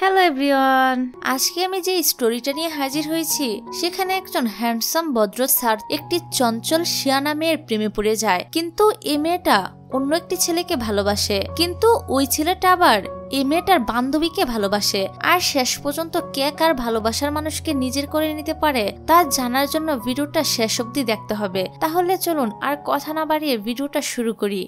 Hello everyone, আজকে আমি যে স্টোরিটা নিয়ে হাজির হয়েছি সেখানে একজন হ্যান্ডসাম ভদ্র স্যার একটি চঞ্চল শিয়ানা মেয়ের প্রেমে পড়ে যায়। কিন্তু এই মেয়েটা অন্য একটি ছেলেকে ভালোবাসে, কিন্তু ওই ছেলেটা আবার এই মেয়েটার বান্ধবীকে ভালোবাসে। আর শেষ পর্যন্ত কে কার ভালোবাসার মানুষকে নিজের করে নিতে পারে তা জানার জন্য ভিডিওটা শেষ অবধি দেখতে হবে। তাহলে চলুন আর কথা না বাড়িয়ে ভিডিওটা শুরু করি।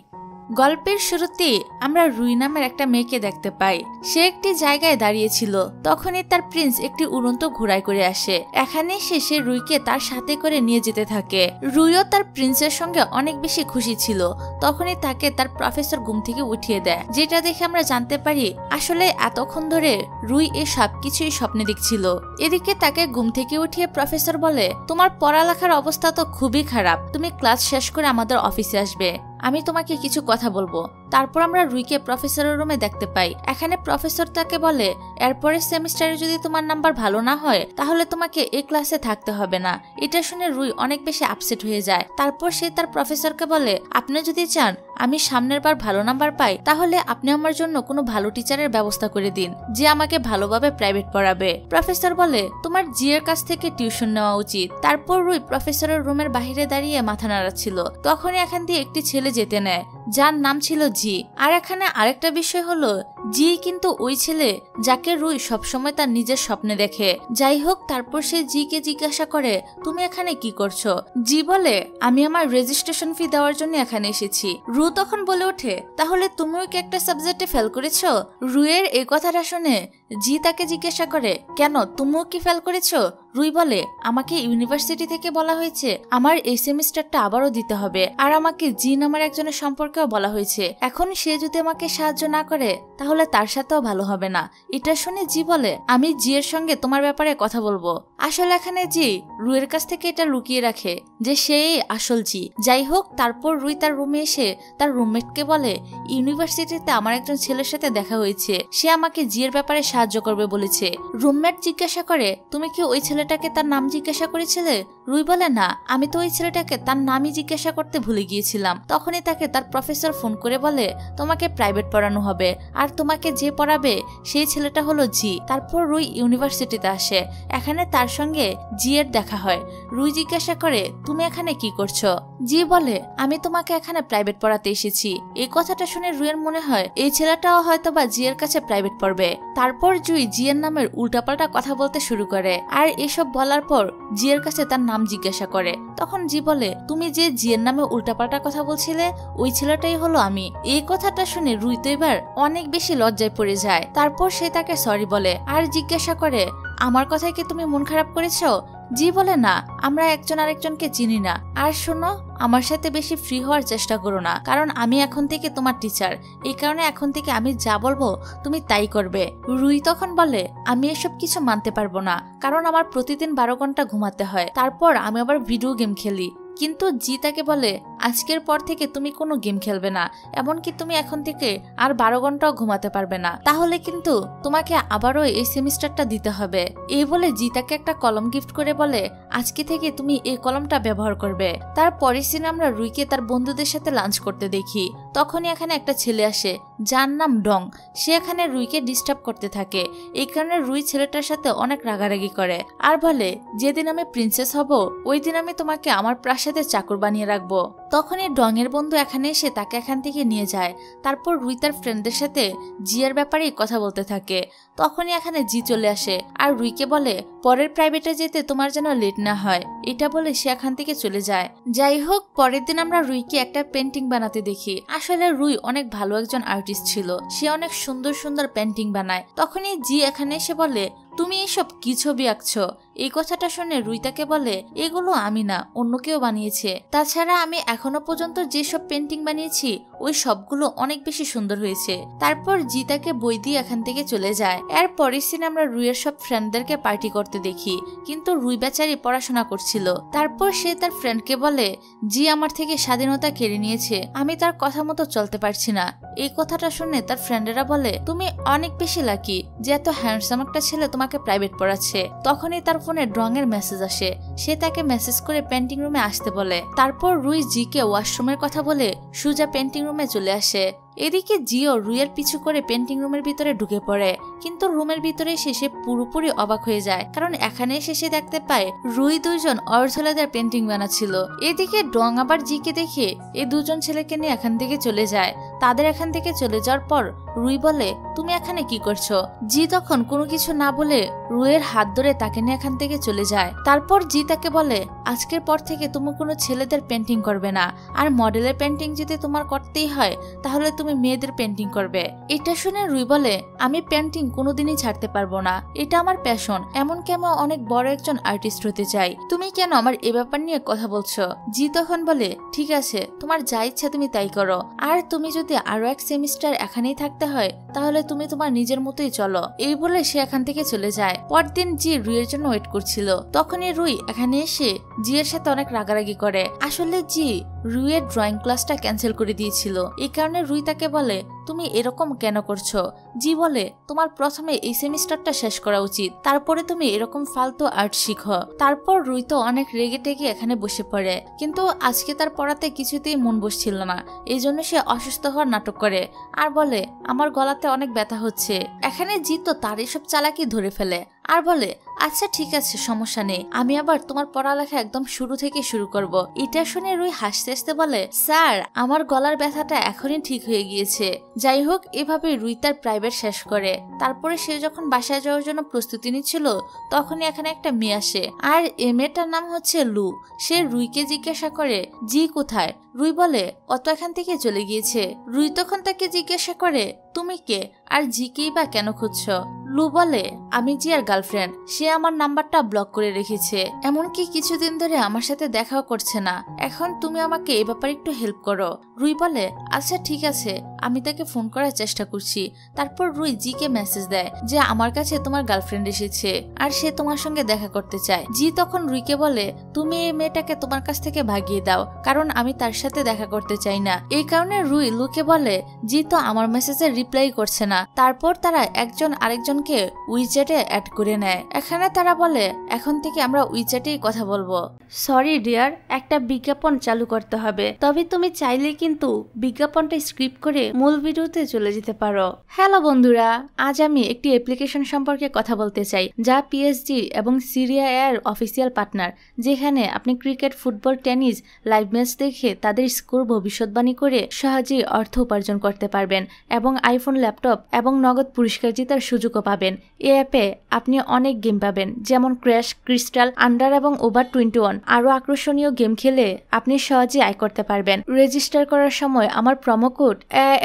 গল্পের শুরুতে আমরা রুই নামের একটা মেয়েকে দেখতে পাই। সে একটি জায়গায় দাঁড়িয়েছিল, তখনই তার প্রিন্স একটি উড়ন্ত ঘোড়ায় করে আসে। এখানে সে রুইকে তার সাথে করে নিয়ে যেতে থাকে। রুইও তার প্রিন্সের সঙ্গে অনেক বেশি খুশি ছিল। তখনই তাকে তার প্রফেসর ঘুম থেকে উঠিয়ে দেয়, যেটা দেখে আমরা জানতে পারি আসলে এতক্ষণ ধরে রুই এই সবকিছুই স্বপ্নে দেখছিল। এদিকে তাকে ঘুম থেকে উঠিয়ে প্রফেসর বলে, তোমার পড়ালেখার অবস্থা তো খুবই খারাপ, তুমি ক্লাস শেষ করে আমাদের অফিসে আসবে, আমি তোমাকে কিছু কথা বলবো। তারপর আমরা রুইকে প্রফেসরের রুমে দেখতে পাই। এখানে প্রফেসর তাকে বলে, এরপরের সেমিস্টারে যদি তোমার নাম্বার ভালো না হয় তাহলে তোমাকে এই ক্লাসে থাকতে হবে না। এটা শুনে রুই অনেক বেশি আপসেট হয়ে যায়। তারপর সে তার প্রফেসরকে বলে, আপনি যদি চান আমি সামনের বার ভালো নাম্বার পাই তাহলে আপনি আমার জন্য কোনো ভালো টিচারের ব্যবস্থা করে দিন, যে আমাকে ভালোভাবে প্রাইভেট পড়াবে। প্রফেসর বলে, তোমার জি এর কাছ থেকে টিউশন নেওয়া উচিত। তারপর রুই প্রফেসরের রুমের বাহিরে দাঁড়িয়ে মাথা নাড়াচ্ছিল। তখনই এখান দিয়ে একটি ছেলে যেতে নেয়, যার নাম ছিল জি। আর এখানে আরেকটা বিষয় হলো, জি কিন্তু ওই ছেলে যাকে রুই সবসময় তার নিজের স্বপ্নে দেখে। যাই হোক, তারপর সে জি কে জিজ্ঞাসা করে, তুমি এখানে কি করছো? জি বলে, আমি আমার রেজিস্ট্রেশন ফি দেওয়ার জন্য এখানে এসেছি। রু তখন বলে ওঠে, তাহলে তুমিও কি একটা সাবজেক্টে ফেল করেছো? রুয়ের এই কথাটা শুনে জি তাকে জিজ্ঞাসা করে, কেন তুমিও কি ফেল করেছো? রুই বলে, আমাকে ইউনিভার্সিটি থেকে বলা হয়েছে আমার এই সেমিস্টারটা আবারও দিতে হবে, আর আমাকে জি নামের একজনের সম্পর্কেও বলা হয়েছে। এখন সে যদি আমাকে সাহায্য না করে তাহলে তার সাথেও ভালো হবে না। এটা শুনে জি বলে, আমি জি এর সঙ্গে তোমার ব্যাপারে কথা বলবো। আসলে এখানে জি রুইয়ের কাছ থেকে এটা লুকিয়ে রাখে যে সেই আসল জি। যাই হোক, তারপর রুই তার রুমে এসে তার রুমমেটকে বলে, ইউনিভার্সিটিতে আমার একজন ছেলের সাথে দেখা হয়েছে, সে আমাকে জি এর ব্যাপারে সাহায্য করবে বলেছে। রুমমেট জিজ্ঞাসা করে, তুমি কি ওই ছেলেটাকে তার নাম জিজ্ঞাসা করেছিলে? রুই বলে, না, আমি তো ওই ছেলেটাকে তার নামই জিজ্ঞাসা করতে ভুলে গিয়েছিলাম। তখনই তাকে তার প্রফেসর ফোন করে বলে, তোমাকে প্রাইভেট পড়ানো হবে, আর তোমাকে যে পড়াবে সেই ছেলেটা হলো জি। তারপর রুই ইউনিভার্সিটিতে আসে। এখানে তার সঙ্গে জি এর দেখা হয়। রুই জিজ্ঞাসা করে, তুমি এখানে কি করছো? জি বলে, আমি তোমাকে এখানে প্রাইভেট পড়াতে এসেছি। এই কথাটা শুনে রুইয়ের মনে হয় এই ছেলেটাও হয়তো বা জি এর কাছে প্রাইভেট পড়বে। তারপর জুই জি এর নামের উল্টাপাল্টা কথা বলতে শুরু করে, আর এসব বলার পর জি এর কাছে তার নাম জিজ্ঞাসা করে। তখন জি বলে, তুমি যে জি এর নামে উল্টাপাল্টা কথা বলছিলে ওই ছেলেটাই হলো আমি। এই কথাটা শুনে রুই তো এবার অনেক বেশি লজ্জায় পড়ে যায়। তারপর সে তাকে সরি বলে আর জিজ্ঞাসা করে, আমার কথায় কি তুমি মন খারাপ করেছো? জি বলে, না, আমরা একজন আরেকজনকে চিনি না। আর শোনো, আমার সাথে বেশি ফ্রি হওয়ার চেষ্টা করো না, কারণ আমি এখন থেকে তোমার টিচার। এই কারণে এখন থেকে আমি যা বলবো তুমি তাই করবে। রুই তখন বলে, আমি এসব কিছু মানতে পারবো না, কারণ আমার প্রতিদিন 12 ঘন্টা ঘুমাতে হয়, তারপর আমি আবার ভিডিও গেম খেলি। কিন্তু জি তাকে বলে, আজকের পর থেকে তুমি কোনো গেম খেলবে না, এমনকি তুমি এখন থেকে আর 12 ঘন্টাও ঘুমাতে পারবে না, তাহলে কিন্তু তোমাকে আবারও এই সেমিস্টারটা দিতে হবে। এই বলে জি তাকে একটা কলম গিফট করে বলে, আজকে থেকে তুমি এই কলমটা ব্যবহার করবে। তারপরের সিনে আমরা রুইকে তার বন্ধুদের সাথে লাঞ্চ করতে দেখি। তখনই এখানে একটা ছেলে আসে যার নাম ডং। সে এখানে রুইকে ডিস্টার্ব করতে থাকে। এই কারণে রুই ছেলেটার সাথে অনেক রাগারাগি করে আর বলে, যেদিন আমি প্রিন্সেস হব ওই দিন আমি তোমাকে আমার প্রাসাদে চাকর বানিয়ে রাখবো। তখনই ডং এর বন্ধু এখানে এসে তাকে এখান থেকে নিয়ে যায়। তারপর রুই তার ফ্রেন্ডদের সাথে জি এর ব্যাপারে কথা বলতে থাকে। তখনই এখানে জি চলে আসে আর রুইকে বলে, পরের প্রাইভেটে যেতে তোমার যেন লেট না হয়। এটা বলে সে এখান থেকে চলে যায়। যাই হোক, পরের দিন আমরা রুইকে একটা পেন্টিং বানাতে দেখি। আসলে রুই অনেক ভালো একজন আর্টিস্ট ছিল, সে অনেক সুন্দর সুন্দর পেন্টিং বানায়। তখনই জি এখানে এসে বলে, তুমি এসব কি ছবি আঁকছো? এই কথাটা শুনে রুই তাকে বলে, এগুলো আমি না, অন্য কেউ বানিয়েছে। তাছাড়া আমি এখনো পর্যন্ত যেসব পেন্টিং বানিয়েছি ওই সবগুলো অনেক বেশি সুন্দর হয়েছে। তারপর জি তাকে বই দিয়ে এখান থেকে চলে যায়। এর পরের সিনে আমরা রুইয়ের সব ফ্রেন্ডদেরকে পার্টি করতে দেখি, কিন্তু রুই বেচারি পড়াশোনা করছিল। তারপর সে তার ফ্রেন্ডকে বলে, জি আমার থেকে স্বাধীনতা কেড়ে নিয়েছে, আমি তার কথা মতো চলতে পারছি না। এই কথাটা শুনে তার ফ্রেন্ডেরা বলে, তুমি অনেক বেশি লাকি যে এত হ্যান্ডসাম একটা ছেলে তোমাকে প্রাইভেট পড়াচ্ছে। তখনই তার ফোনে ড্রং এর মেসেজ আসে। সে তাকে মেসেজ করে পেন্টিং রুমে আসতে বলে। তারপর রুই জি কে ওয়াশরুমের কথা বলে সুজা পেন্টিং রুমে চলে আসে। এদিকে জিও রুইয়ের পিছু করে পেন্টিং রুমের ভিতরে ঢুকে পড়ে, কিন্তু রুমের ভিতরে সে পুরোপুরি অবাক হয়ে যায়, কারণ এখানে সে দেখতে পায় রুই দুইজন অর্থলেদার পেন্টিং বানাচ্ছিল। এদিকে ডং আবার জিকে দেখে এই দুজন ছেলেকে নিয়ে এখান থেকে চলে যায়। তাদের এখান থেকে চলে যাওয়ার পর রুই বলে, তুমি এখানে কি করছো? জি তখন কোনো কিছু না বলে রুইয়ের হাত ধরে তাকে নিয়ে এখান থেকে চলে যায়। তারপর জি তাকে বলে, আজকের পর থেকে তুমি কোনো ছেলেদের পেন্টিং করবে না, আর মডেলের পেন্টিং যদি তোমার করতেই হয় তাহলে তুমি মেয়েদের পেন্টিং করবে। এটা শুনে রুই বলে, আমি পেন্টিং কোনোদিনই ছাড়তে পারবো না, এটা আমার প্যাশন, এমনকি আমি অনেক বড় একজন আর্টিস্ট হতে চাই। তুমি কেন আমার এ ব্যাপার নিয়ে কথা বলছো? জি তখন বলে, ঠিক আছে, তোমার যা ইচ্ছা তুমি তাই করো, আর তুমি যদি আরো এক সেমিস্টার এখানেই থাকতে হয় তাহলে তুমি তোমার নিজের মতোই চলো। এই বলে সে এখান থেকে চলে যায়। পরদিন জি রুইয়ের জন্য ওয়েট করছিল। তখনই রুই এখানে এসে জিয়ের সাথে অনেক রাগারাগি করে। আসলে জি রুইয়ের ড্রয়িং ক্লাসটা ক্যান্সেল করে দিয়েছিল, এই কারণে রুই তাকে বলে, তুমি এরকম কেন করছো? জি বলে, তোমার প্রথমে এই সেমিস্টারটা শেষ করা উচিত, তারপরে তুমি এরকম ফালতু আর্ট শিখো। তারপর রুই তো অনেক রেগে টেগে এখানে বসে পড়ে, কিন্তু আজকে তার পড়াতে কিছুতেই মন বসছিল না, এই জন্য সে অসুস্থ হওয়ার নাটক করে আর বলে, আমার গলাতে অনেক ব্যথা হচ্ছে। এখানে জি তো তার এসব চালাকি ধরে ফেলে আর বলে, আচ্ছা ঠিক আছে, সমস্যা নেই, আমি আবার তোমার পড়ালেখা একদম শুরু থেকে শুরু করব। এটা শুনে রুই হাসতে হাসতে বলে, স্যার আমার গলার ব্যথাটা এখনই ঠিক হয়ে গিয়েছে। যাই হোক, এভাবে রুই তার প্রাইভেট শেষ করে। তারপরে সে যখন বাসায় যাওয়ার জন্য প্রস্তুতি নিচ্ছিল তখনই এখানে একটা মেয়ে আসে, আর এই মেয়েটার নাম হচ্ছে লু। সে রুইকে জিজ্ঞাসা করে, জি কোথায়? রুই বলে, অত এখান থেকে চলে গিয়েছে। রুই তখন তাকে জিজ্ঞাসা করে, তুমি কে, আর জিকেই বা কেন খুঁজছো? লু বলে, আমি জিয়ার গার্লফ্রেন্ড, সে আমার নাম্বারটা ব্লক করে রেখেছে, এমনকি কিছুদিন ধরে আমার সাথে দেখাও করছে না। এখন তুমি আমাকে এই ব্যাপারে একটু হেল্প করো। রুই বলে, আচ্ছা ঠিক আছে, আমি তাকে ফোন করার চেষ্টা করছি। তারপর রুই জিকে মেসেজ দেয় যে আমার কাছে তোমার গার্লফ্রেন্ড এসেছে আর সে তোমার সঙ্গে দেখা করতে চায়। জি তখন রুইকে বলে, তুমি এই মেয়েটাকে তোমার কাছ থেকে ভাগিয়ে দাও, কারণ আমি তার সাথে দেখা করতে চাই না। এই কারণে রুই লুকে বলে, জি তো আমার মেসেজের রিপ্লাই করছে না। তারপর তারা একজন আরেকজনকে উইচ্যাটে অ্যাড করে নেয়। এখানে তারা বলে, এখন থেকে আমরা উইচ্যাটেই কথা বলবো। সরি ডিয়ার, একটা বিজ্ঞাপন চালু করতে হবে, তবে তুমি চাইলে কিন্তু বিজ্ঞাপনটা স্ক্রিপ্ট করে মূল ভিডিওতে চলে যেতে পারো। হ্যালো বন্ধুরা, আজ আমি একটি অ্যাপ্লিকেশন সম্পর্কে কথা বলতে চাই যা পিএসজি এবং সিরিয়া এর অফিসিয়াল পার্টনার, যেখানে আপনি cricket, football, tennis live match দেখে তাদের স্কোর ভবিষ্যৎবাণী করে সহজেই অর্থ উপার্জন করতে পারবেন এবং আইফোন, ল্যাপটপ এবং নগদ পুরস্কার জেতার সুযোগও পাবেন। এই অ্যাপে আপনি অনেক গেম পাবেন, যেমন ক্র্যাশ, ক্রিস্টাল, আন্ডার এবং ওভার 21। আরো আকর্ষণীয় গেম খেলে আপনি সহজেই আয় করতে পারবেন। রেজিস্টার করার সময় আমার প্রোমো কোড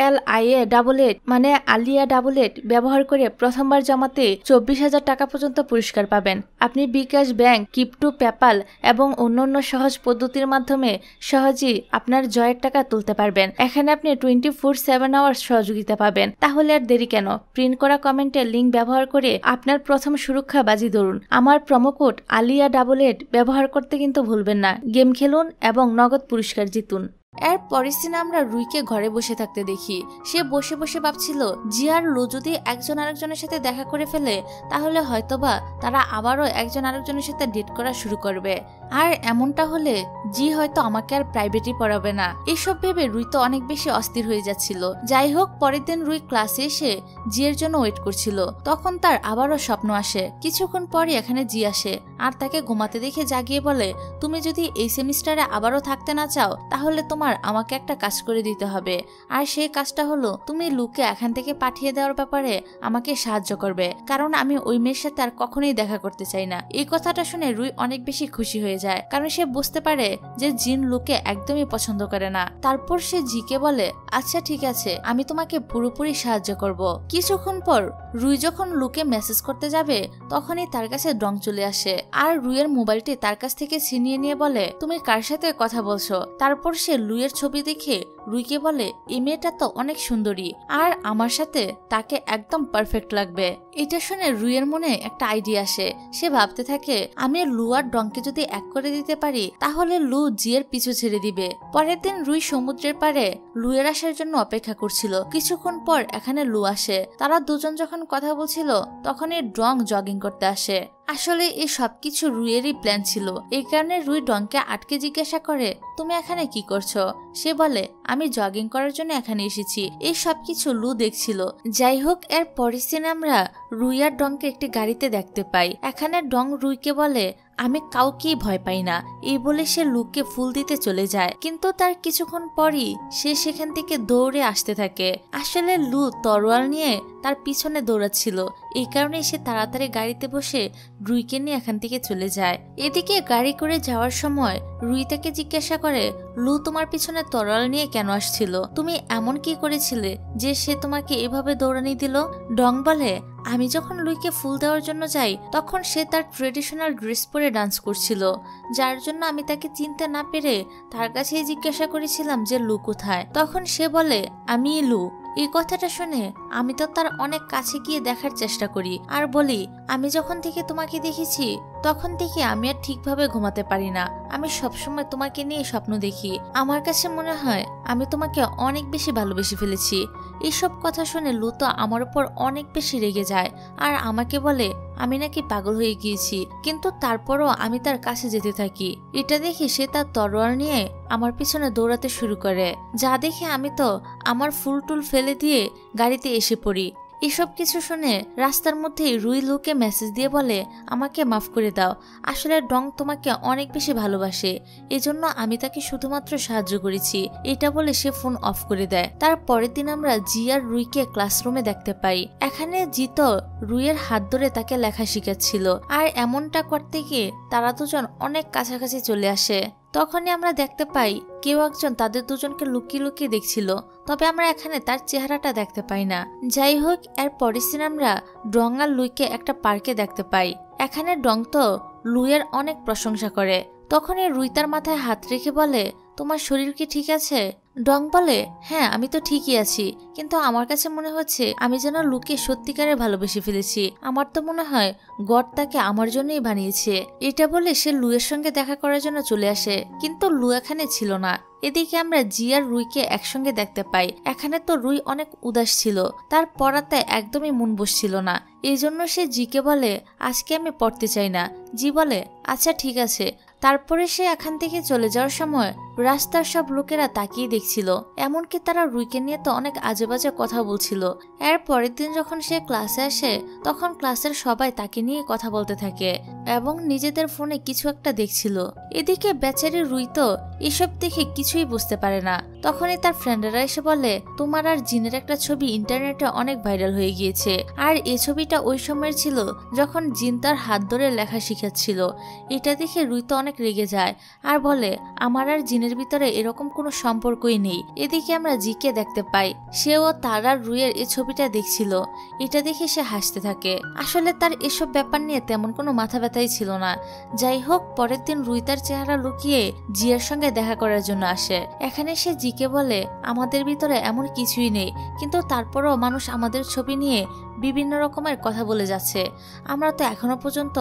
ALIA88 মানে আলিয়া 88 ব্যবহার করে প্রথমবার জমাতে 24,000 টাকা পর্যন্ত পুরস্কার পাবেন। আপনি বিকাশ, ব্যাংক, ক্রিপ্টো, পেপ্যাল এবং অন্যান্য সহজ পদ্ধতির মাধ্যমে সহজেই আপনার জয়ের টাকা তুলতে পারবেন। এখানে আপনি 24/7 আওয়ার্স সহযোগিতা পাবেন। তাহলে আর দেরি কেন, প্রিন্ট করা কমেন্টের লিঙ্ক ব্যবহার করে আপনার প্রথম সুরক্ষা বাজি ধরুন। আমার প্রোমো কোড ALIA88 ব্যবহার করতে কিন্তু ভুলবেন না। গেম খেলুন এবং নগদ পুরস্কার জিতুন। এর পরের দিন আমরা রুইকে ঘরে বসে থাকতে দেখি। সে বসে বসে ভাবছিল, জি আর লু যদি একজন আরেকজনের সাথে দেখা করে ফেলে তাহলে হয়তোবা তারা আবারও একজন আরেকজনের সাথে ডেট করা শুরু করবে, আর এমনটা হলে জি হয়তো আমাকে আর প্রাইভেটই পড়াবে না। এসব ভেবে রুই তো অনেক বেশি অস্থির হয়ে যাচ্ছিল। যাই হোক, পরের দিন রুই ক্লাসে এসে জি এর জন্য ওয়েট করছিল। তখন তার আবারও স্বপ্ন আসে। কিছুক্ষণ পরে এখানে জি আসে আর তাকে ঘুমাতে দেখে জাগিয়ে বলে, তুমি যদি এই সেমিস্টারে আবারও থাকতে না চাও তাহলে তোমার আমাকে একটা কাজ করে দিতে হবে, আর সেই কাজটা হলো তুমি লুকে এখান থেকে পাঠিয়ে দেওয়ার ব্যাপারে আমাকে সাহায্য করবে, কারণ আমি ওই মেয়ের সাথে আর কখনোই দেখা করতে চাই না। এই কথাটা শুনে রুই অনেক বেশি খুশি হয়ে যায়, কারণ সে বুঝতে পারে যে জিন লুকে একদমই পছন্দ করে না। তারপর সে জিকে বলে, আচ্ছা ঠিক আছে, আমি তোমাকে পুরোপুরি সাহায্য করব। কিছুক্ষণ পর রুই যখন লুকে মেসেজ করতে যাবে তখনই তার কাছে ডং চলে আসে, আর রুইয়ের মোবাইলটি তার কাছ থেকে ছিনিয়ে নিয়ে বলে, তুমি কার সাথে কথা বলছো? তারপর সে লুইয়ের ছবি দেখে রুইকে বলে, এই মেয়েটা তো অনেক সুন্দরী, আর আমার সাথে তাকে একদম পারফেক্ট লাগবে। এটা শুনে রুইয়ের মনে একটা আইডিয়া আসে। সে ভাবতে থাকে, আমি লু আর ডংকে যদি এক করে দিতে পারি তাহলে লু জিয়ের পিছু ছেড়ে দিবে। পরের দিন রুই সমুদ্রের পাড়ে লুয়ের আসার জন্য অপেক্ষা করছিল। কিছুক্ষণ পর এখানে লু আসে। তারা দুজন যখন কথা বলছিল তখনই ডং জগিং করতে আসে। আসলে এই সবকিছু রুইয়েরই প্ল্যান ছিল। এই কারণে রুই ডংকে আটকে জিজ্ঞাসা করে, তুমি এখানে কি করছো? সে বলে, আমি জগিং করার জন্য এখানে এসেছি। এই সবকিছু লু দেখছিল। যাই হোক, এর পরের সিনে আমরা রুই আর ডংকে একটি গাড়িতে দেখতে পাই। এখানে ডং রুইকে বলে আমি কাউকেই ভয় পাই না, এই বলে সে লুকে ফুল দিতে চলে যায়। কিন্তু তার কিছুক্ষণ পরই সে সেখান থেকে দৌড়ে আসতে থাকে। আসলে লু তরোয়াল নিয়ে তার পিছনে দৌড়াচ্ছিল, এই কারণে সে তাড়াতাড়ি গাড়িতে বসে রুইকে নিয়ে এখান থেকে চলে যায়। এদিকে গাড়ি করে যাওয়ার সময় রুই তাকে জিজ্ঞাসা করে, লু তোমার পিছনে তরোয়াল নিয়ে কেন আসছিল? তুমি এমন কি করেছিলে যে সে তোমাকে এভাবে দৌড়ানি দিল? ডং বলে, আমি যখন লুইকে ফুল দেওয়ার জন্য যাই তখন সে তার ট্রেডিশনাল ড্রেস পরে ডান্স করছিল, যার জন্য আমি তাকে চিনতে না পেরে তার কাছেই জিজ্ঞাসা করেছিলাম যে লু কোথায়। তখন সে বলে আমি লু। এই কথাটা শুনে আমি তো তার অনেক কাছে গিয়ে দেখার চেষ্টা করি আর বলি, আমি যখন থেকে তোমাকে দেখেছি তখন থেকে আমি আর ঠিকভাবে ঘুমাতে পারি না। আমি সবসময় তোমাকে নিয়ে স্বপ্ন দেখি। আমার কাছে মনে হয় আমি তোমাকে অনেক বেশি ভালোবেসে ফেলেছি। এইসব কথা শুনে লু তো আমার উপর অনেক বেশি রেগে যায় আর আমাকে বলে আমি নাকি পাগল হয়ে গিয়েছি, কিন্তু তারপরও আমি তার কাছে যেতে থাকি। এটা দেখে সে তার তরোয়াল নিয়ে আমার পিছনে দৌড়াতে শুরু করে, যা দেখে আমি তো আমার ফুল টুল ফেলে দিয়ে গাড়িতে এসে পড়ি। এসব কিছু শুনে রাস্তার মধ্যেই রুই লুকে মেসেজ দিয়ে বলে আমাকে মাফ করে দাও, আসলে ডং তোমাকে অনেক বেশি ভালোবাসে, এজন্য আমি তাকে শুধুমাত্র সাহায্য করেছি। এটা বলে সে ফোন অফ করে দেয়। তার পরের দিন আমরা জি আর রুইকে ক্লাসরুমে দেখতে পাই। এখানে জি তো রুইয়ের হাত ধরে তাকে লেখা শিখাচ্ছিল, আর এমনটা করতে গিয়ে তারা দুজন অনেক কাছাকাছি চলে আসে। তখনই আমরা দেখতে পাই কেউ একজন তাদের দুজনকে লুকিয়ে লুকিয়ে দেখছিল, তবে আমরা এখানে তার চেহারাটা দেখতে পাই না। যাই হোক, এর পরের দিন আমরা ডং আর লুইকে একটা পার্কে দেখতে পাই। এখানে ডং তো লুইয়ের অনেক প্রশংসা করে। তখনই রুই তার মাথায় হাত রেখে বলে তোমার শরীর কি ঠিক আছে? ডং বলে হ্যাঁ, আমি তো ঠিকই আছি, কিন্তু আমার কাছে মনে হচ্ছে আমি যেন লুকে সত্যিকারে ভালোবেসে ফেলেছি। আমার তো মনে হয় গড তাকে আমার জন্যই বানিয়েছে। এটা বলে সে লুয়ের সঙ্গে দেখা করার জন্য চলে আসে, কিন্তু লু এখানে ছিল না। এদিকে আমরা জি আর রুইকে একসঙ্গে দেখতে পাই। এখানে তো রুই অনেক উদাস ছিল, তার পড়াতে একদমই মন বসছিল না। এই জন্য সে জিকে বলে আজকে আমি পড়তে চাই না। জি বলে আচ্ছা ঠিক আছে। তারপরে সে এখান থেকে চলে যাওয়ার সময় রাস্তার সব লোকেরা তাকিয়ে দেখছিল, এমনকি তারা রুইকে নিয়ে তো অনেক আজে বাজে কথা বলছিল। এর পরের দিন যখন সে ক্লাসে আসে তখন ক্লাসের সবাই তাকে নিয়ে কথা বলতে থাকে এবং নিজেদের ফোনে কিছু একটা দেখছিল। এদিকে বেচারি রুই তো এসব দেখে কিছুই বুঝতে পারে না। তখনই তার ফ্রেন্ডরা এসে বলে তোমার আর জিনের একটা ছবি ইন্টারনেটে অনেক ভাইরাল হয়ে গিয়েছে, আর এই ছবিটা ওই সময়ের ছিল যখন জিন তার হাত ধরে লেখা শিখাচ্ছিল। এটা দেখে রুই তো অনেক রেগে যায় আর বলে আমার আর জিনের ভিতরে এরকম কোনো সম্পর্কই নেই। এদিকে আমরা জিকে দেখতে পাই, সেও তার আর রুইয়ের এই ছবিটা দেখছিল। এটা দেখে সে হাসতে থাকে। আসলে তার এসব ব্যাপার নিয়ে তেমন কোনো মাথা ব্যথাই ছিল না। যাই হোক, পরের দিন রুই তার চেহারা লুকিয়ে জিয়ার সঙ্গে দেখা করার জন্য আসে। এখানে সে জিকে বলে আমাদের ভিতরে এমন কিছুই নেই, কিন্তু তারপরও মানুষ আমাদের ছবি নিয়ে বিভিন্ন রকমের কথা বলে যাচ্ছে। আমরা তো এখনো পর্যন্ত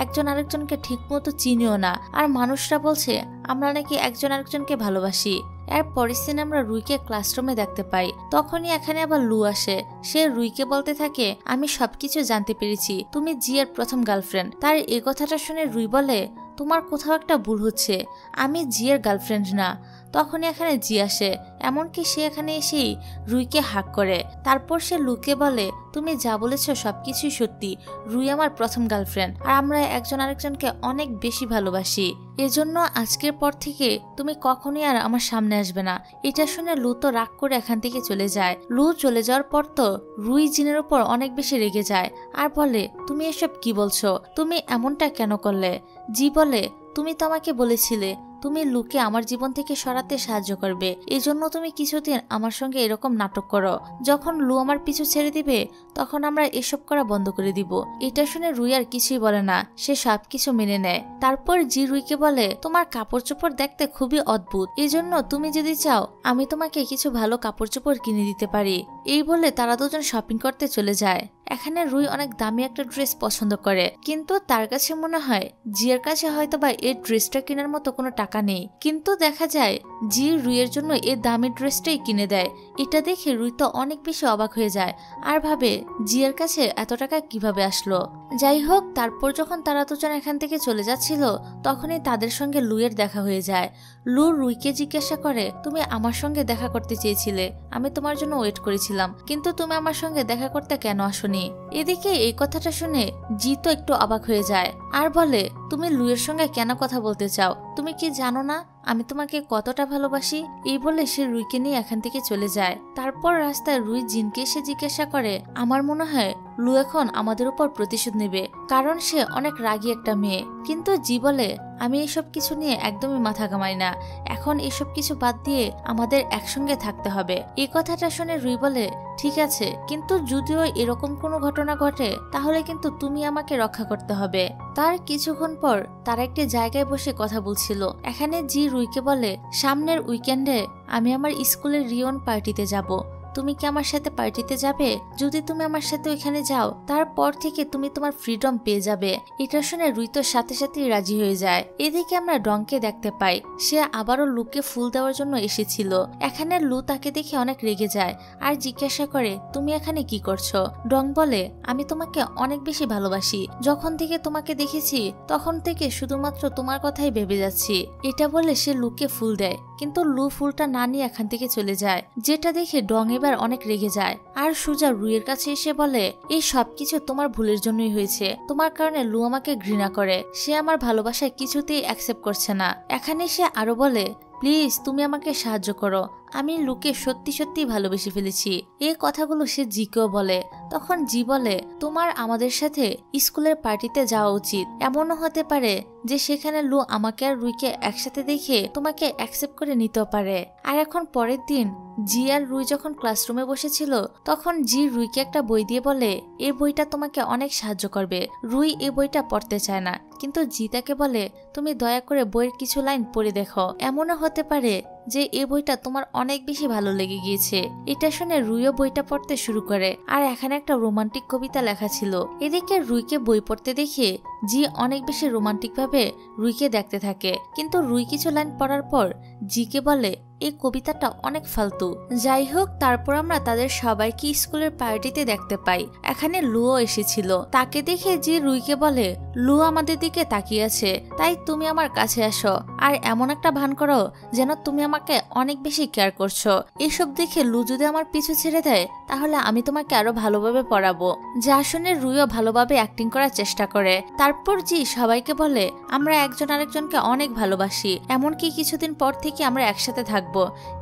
একজন আরেকজনকে ঠিক মতো চিনিও না, আর মানুষরা বলছে আমরা নাকি একজন আরেকজনকে ভালোবাসি। এর পরের দিন আমরা রুইকে ক্লাসরুমে দেখতে পাই। তখনই এখানে আবার লু আসে। সে রুইকে বলতে থাকে আমি সবকিছু জানতে পেরেছি, তুমি জিয়ার প্রথম গার্লফ্রেন্ড। তার এই কথাটা শুনে রুই বলে তোমার কোথাও একটা ভুল হচ্ছে, আমি জিয়ার গার্লফ্রেন্ড না। তখনই এখানে জি আসে, এমনকি সে এখানে এসেই রুইকে হাক করে। তারপর সে লুকে বলে তুমি যা বলেছ সবকিছুই সত্যি, রুই আমার প্রথম গার্লফ্রেন্ড আর আমরা একজন আরেকজনকে অনেক বেশি ভালোবাসি। এজন্য আজকের পর থেকে তুমি কখনোই আর আমার সামনে আসবে না। এটা শুনে লু তো রাগ করে এখান থেকে চলে যায়। লু চলে যাওয়ার পর তো রুই জিনের উপর অনেক বেশি রেগে যায় আর বলে তুমি এসব কি বলছো, তুমি এমনটা কেন করলে? জি বলে তুমি তো আমাকে বলেছিলে তুমি লুকে আমার জীবন থেকে সরাতে সাহায্য করবে, এজন্য তুমি কিছুদিন আমার সঙ্গে এরকম নাটক করো। যখন লু আমার পিছু ছেড়ে দিবে তখন আমরা এসব করা বন্ধ করে দিব। এটা শুনে রুই আর কিছুই বলে না, সে সবকিছু মেনে নেয়। তারপর জি রুইকে বলে তোমার কাপড় চোপড় দেখতে খুবই অদ্ভুত, এজন্য তুমি যদি চাও আমি তোমাকে কিছু ভালো কাপড় চোপড় কিনে দিতে পারি। এই বলে তারা দুজন শপিং করতে চলে যায়। এখানে রুই অনেক দামি একটা ড্রেস পছন্দ করে, কিন্তু তার কাছে মনে হয় জিয়ার কাছে হয়তো বা এই ড্রেসটা কেনার মতো কোনো টাকা নেই, কিন্তু দেখা যায় জি রুইয়ের জন্য এই দামি ড্রেসটাই কিনে দেয়। এটা দেখে রুই তো অনেক বেশি অবাক হয়ে যায় আর ভাবে জিয়ার কাছে এত টাকা কিভাবে আসলো। যাই হোক, তারপর যখন তারা দুজন এখান থেকে চলে যাচ্ছিল তখনই তাদের সঙ্গে লুয়ের দেখা হয়ে যায়। লু রুইকে জিজ্ঞাসা করে, তুমি আমার সঙ্গে দেখা করতে চেয়েছিলে, আমি তোমার জন্য ওয়েট করেছিলাম, কিন্তু তুমি আমার সঙ্গে দেখা করতে কেন আসোনি? এদিকে এই কথাটা শুনে জি তো একটু অবাক হয়ে যায় আর বলে, তুমি লুয়ের সঙ্গে কেন কথা বলতে চাও? তুমি কি জানো না আমি তোমাকে কতটা ভালোবাসি? এই বলে সে রুইকে নিয়ে এখান থেকে চলে যায়। তারপর রাস্তায় রুই জিনকে এসে জিজ্ঞাসা করে, আমার মনে হয় লু এখন আমাদের উপর প্রতিশোধ নেবে, কারণ সে অনেক রাগী একটা মেয়ে। কিন্তু জি বলে, আমি এসব কিছু নিয়ে একদমই মাথা ঘামাই না, এখন এসব কিছু বাদ দিয়ে আমাদের একসঙ্গে থাকতে হবে। এই কথাটা শুনে রুই বলে, ঠিক আছে, কিন্তু যদিও এরকম কোনো ঘটনা ঘটে তাহলে কিন্তু তুমি আমাকে রক্ষা করতে হবে। তার কিছুক্ষণ পর তারা একটি জায়গায় বসে কথা বলছিল। এখানে জি রুইকে বলে, সামনের উইকেন্ডে আমি আমার স্কুলের রিওন পার্টিতে যাব, তুমি কি আমার সাথে পার্টিতে যাবে? যদি তুমি আমার সাথে ওইখানে যাও তারপর থেকে তুমি তোমার ফ্রিডম পেয়ে যাবে। এটা শুনে রুই তো সাথে সাথেই রাজি হয়ে যায়। এদিকে আমরা ডংকে দেখতে পাই, সে আবারও লুকে ফুল দেওয়ার জন্য এসেছিল। এখানে লু তাকে দেখে অনেক রেগে যায় আর জিজ্ঞাসা করে, তুমি এখানে কি করছো? ডং বলে, আমি তোমাকে অনেক বেশি ভালোবাসি, যখন থেকে তোমাকে দেখেছি তখন থেকে শুধুমাত্র তোমার কথাই ভেবে যাচ্ছি। এটা বলে সে লুকে ফুল দেয়, কিন্তু লু ফুলটা না নিয়ে এখান থেকে চলে যায়, যেটা দেখে ডং এবার অনেক রেগে যায় আর সুজা রুইয়ের কাছে এসে বলে, এই সবকিছু তোমার ভুলের জন্যই হয়েছে, তোমার কারণে লু আমাকে ঘৃণা করে, সে আমার ভালোবাসায় কিছুতেই অ্যাকসেপ্ট করছে না। এখানে সে আরো বলে, প্লিজ তুমি আমাকে সাহায্য করো, আমি লুকে সত্যি সত্যি ভালোবেসে ফেলেছি। এই কথাগুলো সে জিকেও বলে। তখন জি বলে, তোমার আমাদের সাথে স্কুলের পার্টিতে যাওয়া উচিত, এমনও হতে পারে যে সেখানে লু আমাকে আর রুইকে একসাথে দেখে তোমাকে অ্যাকসেপ্ট করে নিতেও পারে। আর এখন পরের দিন জি আর রুই যখন ক্লাসরুমে বসেছিল তখন জি রুইকে একটা বই দিয়ে বলে, এই বইটা তোমাকে অনেক সাহায্য করবে। রুই এই বইটা পড়তে চায় না, কিন্তু জি তাকে বলে, তুমি দয়া করে বইয়ের কিছু লাইন পড়ে দেখো, এমনও হতে পারে যে এই বইটা তোমার অনেক বেশি ভালো লেগে গিয়েছে। এটা শুনে রুইও বইটা পড়তে শুরু করে আর এখানে একটা রোমান্টিক কবিতা লেখা ছিল। এদিকে রুইকে বই পড়তে দেখে জি অনেক বেশি রোমান্টিক ভাবে রুইকে দেখতে থাকে, কিন্তু রুই কিছু লাইন পড়ার পর জিকে বলে, এই কবিতাটা অনেক ফালতু। যাই হোক, তারপর আমরা তাদের সবাইকে স্কুলের পার্টিতে দেখতে পাই। এখানে লুও এসেছিল, তাকে দেখে জি রুইকে বলে, লু আমাদের দিকে তাকিয়ে আছে, তাই তুমি আমার কাছে আসো আর এমন একটা ভান করো যেন তুমি আমাকে অনেক বেশি কেয়ার করছো। এসব দেখে লু যদি আমার পিছু ছেড়ে দেয় তাহলে আমি তোমাকে আরো ভালোভাবে পড়াবো। যা শুনে রুইও ভালোভাবে অ্যাক্টিং করার চেষ্টা করে। তারপর জি সবাইকে বলে, আমরা একজন আরেকজনকে অনেক ভালোবাসি, এমনকি কিছুদিন পর থেকে আমরা একসাথে থাকবো।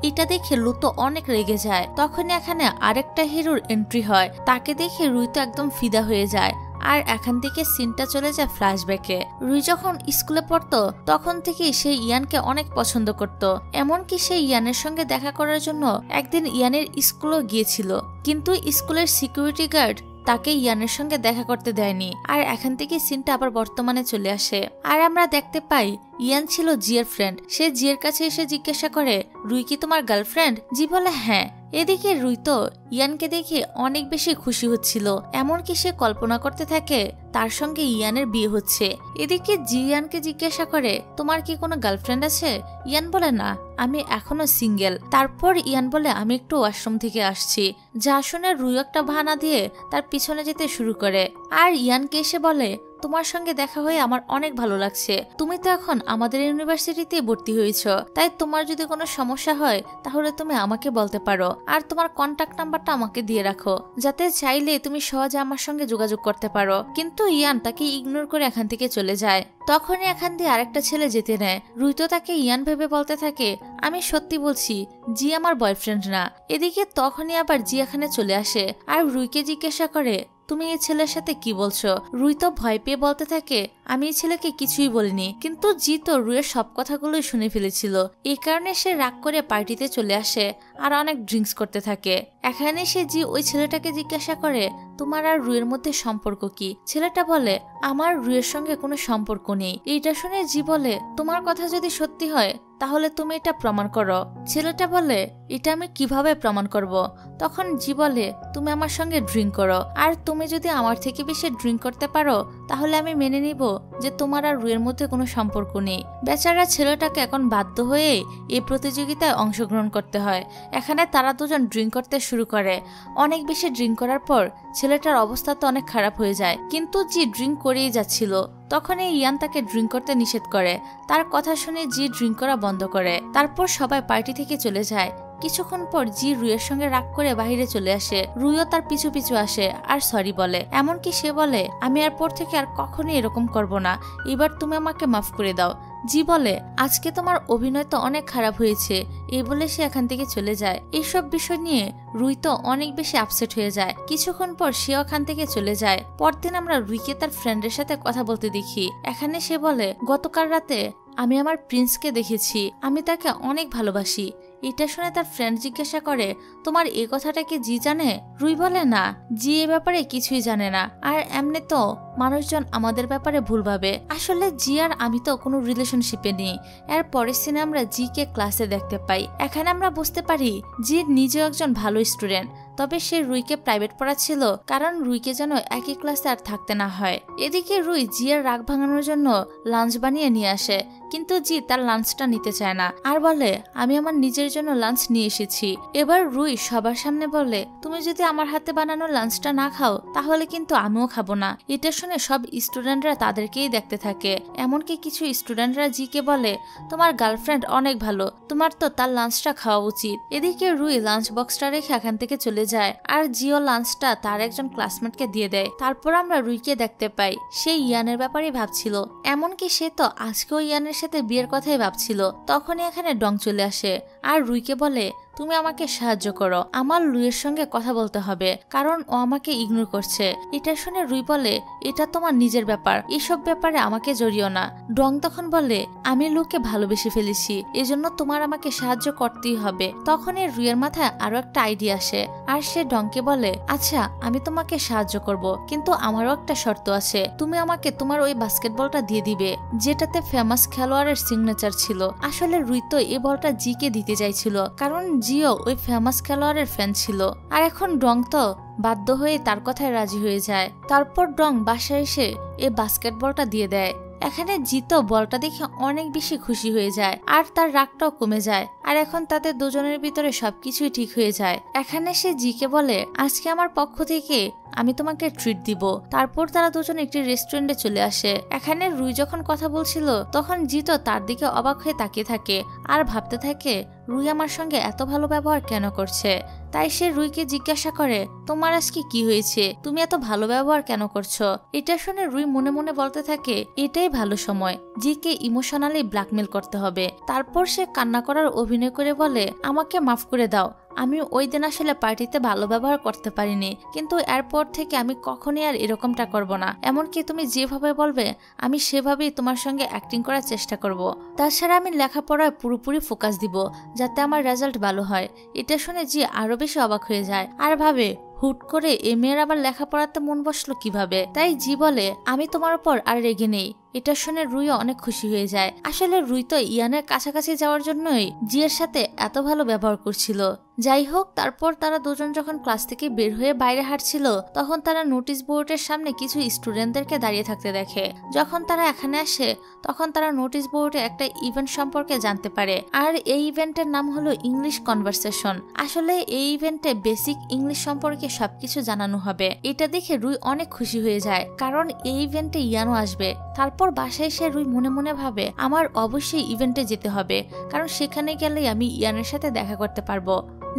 এটা দেখে লু তো অনেক রেগে যায়। তখন এখানে আরেকটা হিরোর এন্ট্রি হয়, তাকে দেখে রুই তো একদম ফিদা হয়ে যায়। আর এখান থেকে সিনটা চলে যায় ফ্ল্যাশব্যাকে। রুই যখন স্কুলে পড়তো তখন থেকে সে ইয়ানকে অনেক পছন্দ করত, এমনকি সে ইয়ানের সঙ্গে দেখা করার জন্য একদিন ইয়ানের স্কুলেও গিয়েছিল, কিন্তু স্কুলের সিকিউরিটি গার্ড তাকে ইয়ানের সঙ্গে দেখা করতে দেয়নি। আর এখান থেকে সিনটা আবার বর্তমানে চলে আসে আর আমরা দেখতে পাই ইয়ান ছিল জিয়ের ফ্রেন্ড। সে জিয়ের কাছে এসে জিজ্ঞাসা করে, রুই কি তোমার গার্লফ্রেন্ড? জি বলে হ্যাঁ। এদিকে রুই তো ইয়ানকে দেখে অনেক বেশি খুশি হচ্ছিল, এমনকি সে কল্পনা করতে থাকে তার সঙ্গে ইয়ানের বিয়ে হচ্ছে। এদিকে জি ইয়ানকে জিজ্ঞাসা করে, তোমার কি কোনো গার্লফ্রেন্ড আছে? ইয়ান বলে, না, আমি এখনো সিঙ্গেল। তারপর ইয়ান বলে, আমি একটু ওয়াশরুম থেকে আসছি। যা শুনে রুই একটা বাহানা দিয়ে তার পিছনে যেতে শুরু করে আর ইয়ানকে এসে বলে, তোমার সঙ্গে দেখা হয়ে আমার অনেক ভালো লাগছে, তুমি তো এখন আমাদের ইউনিভার্সিটিতে ভর্তি হয়েছ, তাই তোমার যদি কোনো সমস্যা হয় তাহলে তুমি আমাকে বলতে পারো আর তোমার কন্টাক্ট নাম্বারটা আমাকে দিয়ে রাখো, যাতে চাইলে তুমি সহজে আমার সঙ্গে যোগাযোগ করতে পারো। কিন্তু ইয়ান তাকে ইগনোর করে এখান থেকে চলে যায়। তখনই এখান দিয়ে আরেকটা ছেলে যেতে নেয়। রুই তো তাকে ইয়ান ভেবে বলতে থাকে, আমি সত্যি বলছি, জি আমার বয়ফ্রেন্ড না। এদিকে তখনই আবার জি এখানে চলে আসে আর রুইকে জিজ্ঞাসা করে, তুমি এই ছেলের সাথে কি বলছো? রুই তো ভয় পেয়ে বলতে থাকে, আমি এই ছেলেকে কিছুই বলিনি, কিন্তু জি তো রুইয়ের সব কথাগুলোই শুনে ফেলেছিল। এই কারণে সে রাগ করে পার্টিতে চলে আসে আর অনেক ড্রিঙ্কস করতে থাকে। এখানে সে জি ওই ছেলেটাকে জিজ্ঞাসা করে, তোমার আর রুইয়ের মধ্যে সম্পর্ক কি? ছেলেটা বলে, আমার রুইয়ের সঙ্গে কোনো সম্পর্ক নেই। এইটা শুনে জি বলে, তোমার কথা যদি সত্যি হয় তাহলে তুমি এটা প্রমাণ করো। ছেলেটা বলে, এটা আমি কিভাবে প্রমাণ করব? তখন জি বলে, তুমি আমার সঙ্গে ড্রিঙ্ক করো, আর তুমি যদি আমার থেকে বেশি ড্রিঙ্ক করতে পারো তাহলে আমি মেনে নিব যে তোমার আর রুইয়ের মধ্যে কোনো সম্পর্ক নেই। বেচারা ছেলেটাকে এখন বাধ্য হয়ে এই প্রতিযোগিতায় অংশগ্রহণ করতে হয়। এখানে তারা দুজন ড্রিঙ্ক করতে শুরু করে। অনেক বেশি ড্রিঙ্ক করার পর ছেলেটার অবস্থা তো অনেক খারাপ হয়ে যায়, কিন্তু জি ড্রিঙ্ক করেই যাচ্ছিল। তখন ইয়ান তাকে ড্রিঙ্ক করতে নিষেধ করে। তার কথা শুনে জি ড্রিঙ্ক করা বন্ধ করে। তারপর সবাই পার্টি থেকে চলে যায়। কিছুক্ষণ পর জি রুইয়ের সঙ্গে রাগ করে বাহিরে চলে আসে। রুইও তার পিছু পিছু আসে আর সরি বলে। এমনকি সে বলে, আমি আর পর থেকে আর কখনোই এরকম করব না, এবার তুমি আমাকে মাফ করে দাও। জি বলে, আজকে তোমার অভিনয় তো অনেক খারাপ হয়েছে, এই বলে সে এখান থেকে চলে যায়। এইসব বিষয় নিয়ে রুই তো অনেক বেশি আপসেট হয়ে যায়। কিছুক্ষণ পর সে ওখান থেকে চলে যায়। পরদিন আমরা রুইকে তার ফ্রেন্ডের সাথে কথা বলতে দেখি। এখানে সে বলে, গতকাল রাতে আমি আমার প্রিন্সকে দেখেছি, আমি তাকে অনেক ভালোবাসি। এটা শুনে তার ফ্রেন্ড জিজ্ঞাসা করে, তোমার এই কথাটা কি জি জানে? রুই বলে, না, জি এ ব্যাপারে কিছুই জানে না, আর এমনি তো মানুষজন আমাদের ব্যাপারে ভুল ভাবে। আসলে জি আর আমি তো কোনো রিলেশনশিপে নেই। এর পরের সিনে আমরা জি কে ক্লাসে দেখতে পাই। এখানে আমরা বুঝতে পারি জি নিজেও একজন ভালো স্টুডেন্ট, তবে সে রুইকে প্রাইভেট পড়াচ্ছিল কারণ রুইকে যেন একই ক্লাসে আর থাকতে না হয়। এদিকে রুই জিয়ার রাগ ভাঙানোর জন্য লাঞ্চ বানিয়ে নিয়ে আসে, কিন্তু জি তার লাঞ্চটা নিতে চায় না আর বলে, আমি আমার নিজের জন্য লাঞ্চ নিয়ে এসেছি। এবার রুই সবার সামনে বলে, তুমি যদি আমার হাতে বানানো লাঞ্চটা না খাও তাহলে কিন্তু আমিও খাবো না। এটা শুনে সব স্টুডেন্টরা তাদেরকেই দেখতে থাকে। এমনকি কিছু স্টুডেন্টরা জিকে বলে, তোমার গার্লফ্রেন্ড অনেক ভালো, তোমার তো তার লাঞ্চটা খাওয়া উচিত। এদিকে রুই লাঞ্চ বক্সটা রেখে এখান থেকে চলে যায় আর জিও লাঞ্চটা তার একজন ক্লাসমেটকে দিয়ে দেয়। তারপর আমরা রুইকে দেখতে পাই সে ইয়ানের ব্যাপারে ভাবছিল। এমনকি সে তো আজকেও ইয়ানের সাথে বিয়ের কথাই ভাবছিল। তখনই এখানে ডং চলে আসে আর রুইকে বলে, তুমি আমাকে সাহায্য করো, আমার লুইয়ের সঙ্গে কথা বলতে হবে, কারণ ও আমাকে ইগনোর করছে। এটা শুনে রুই বলে, এটা তোমার নিজের ব্যাপার, এসব ব্যাপারে আমাকে জড়িও না। ডং তখন বলে, আমি লুকে ভালোবেসে ফেলেছি, এজন্য তোমার আমাকে সাহায্য করতেই হবে। তখনই রুইয়ের মাথায় আরো একটা আইডিয়া আসে আর সে ডংকে বলে, আচ্ছা আমি তোমাকে সাহায্য করব, কিন্তু আমারও একটা শর্ত আছে, তুমি আমাকে তোমার ওই বাস্কেটবলটা দিয়ে দিবে যেটাতে ফেমাস খেলোয়াড়ের সিগনেচার ছিল। আসলে রুই তো এই বলটা জিকে দিতে চাইছিল, কারণ জিও ওই ফেমাস খেলোয়াড়ের ফ্যান ছিল। আর এখন ডং তো বাধ্য হয়ে তার কথায় রাজি হয়ে যায়। তারপর ডং বাসায় এসে এই বাস্কেটবলটা দিয়ে দেয়। এখানে জিতো বলটা দেখে অনেক বেশি খুশি হয়ে যায় আর তার রাগটাও কমে যায়। আর এখন তাদের দুজনের ভিতরে সবকিছুই ঠিক হয়ে যায়। এখানে সে জিকে বলে, আজকে আমার পক্ষ থেকে আমি তোমাকে ট্রিট দিব। তারপর তারা দুজন একটি রেস্টুরেন্টে চলে আসে। এখানে রুই যখন কথা বলছিল তখন জিতো তার দিকে অবাক হয়ে তাকিয়ে থাকে আর ভাবতে থাকে, রুই আমার সঙ্গে এত ভালো ব্যবহার কেন করছে। তাই সে রুইকে জিজ্ঞাসা করে, তোমার আজকে কি হয়েছে, তুমি এত ভালো ব্যবহার কেন করছো? এটা শুনে রুই মনে মনে বলতে থাকে, এটাই ভালো সময় জিকে ইমোশনালি ব্ল্যাকমেল করতে হবে। তারপর সে কান্না করার অভিনয় করে বলে, আমাকে মাফ করে দাও, আমি ওই দিন আসলে পার্টিতে ভালো ব্যবহার করতে পারিনি, কিন্তু এরপর থেকে আমি কখনই আর এরকমটা করব না। এমনকি তুমি যেভাবে বলবে আমি সেভাবেই তোমার সঙ্গে অ্যাক্টিং করার চেষ্টা করব। তাছাড়া আমি লেখাপড়ায় পুরোপুরি ফোকাস দিব যাতে আমার রেজাল্ট ভালো হয়। এটা শুনে জি আরো বেশি অবাক হয়ে যায় আর ভাবে, হুট করে এ মেয়ের আবার লেখাপড়াতে মন বসলো কিভাবে। তাই জি বলে, আমি তোমার উপর আর রেগে নেই। এটা শুনে রুইও অনেক খুশি হয়ে যায়। আসলে রুই তো ইয়ানের কাছাকাছি যাওয়ার জন্যই জিয়ের সাথে এত ভালো ব্যবহার করছিল। যাই হোক, তারপর তারা দুজন যখন ক্লাস থেকে বের হয়ে বাইরে হাঁটছিল তখন তারা নোটিশ বোর্ডের সামনে কিছু স্টুডেন্টদেরকে দাঁড়িয়ে থাকতে দেখে। যখন তারা এখানে আসে তখন তারা নোটিশ বোর্ডে একটা ইভেন্ট সম্পর্কে জানতে পারে আর এই ইভেন্টের নাম হলো ইংলিশ কনভারসেশন। আসলে এই ইভেন্টে বেসিক ইংলিশ সম্পর্কে সবকিছু জানানো হবে। এটা দেখে রুই অনেক খুশি হয়ে যায়, কারণ এই ইভেন্টে ইয়ানও আসবে। তারপর বাসায় এসে রুই মনে মনে ভাবে, আমার অবশ্যই ইভেন্টে যেতে হবে, কারণ সেখানে গেলেই আমি ইয়ানের সাথে দেখা করতে পারবো।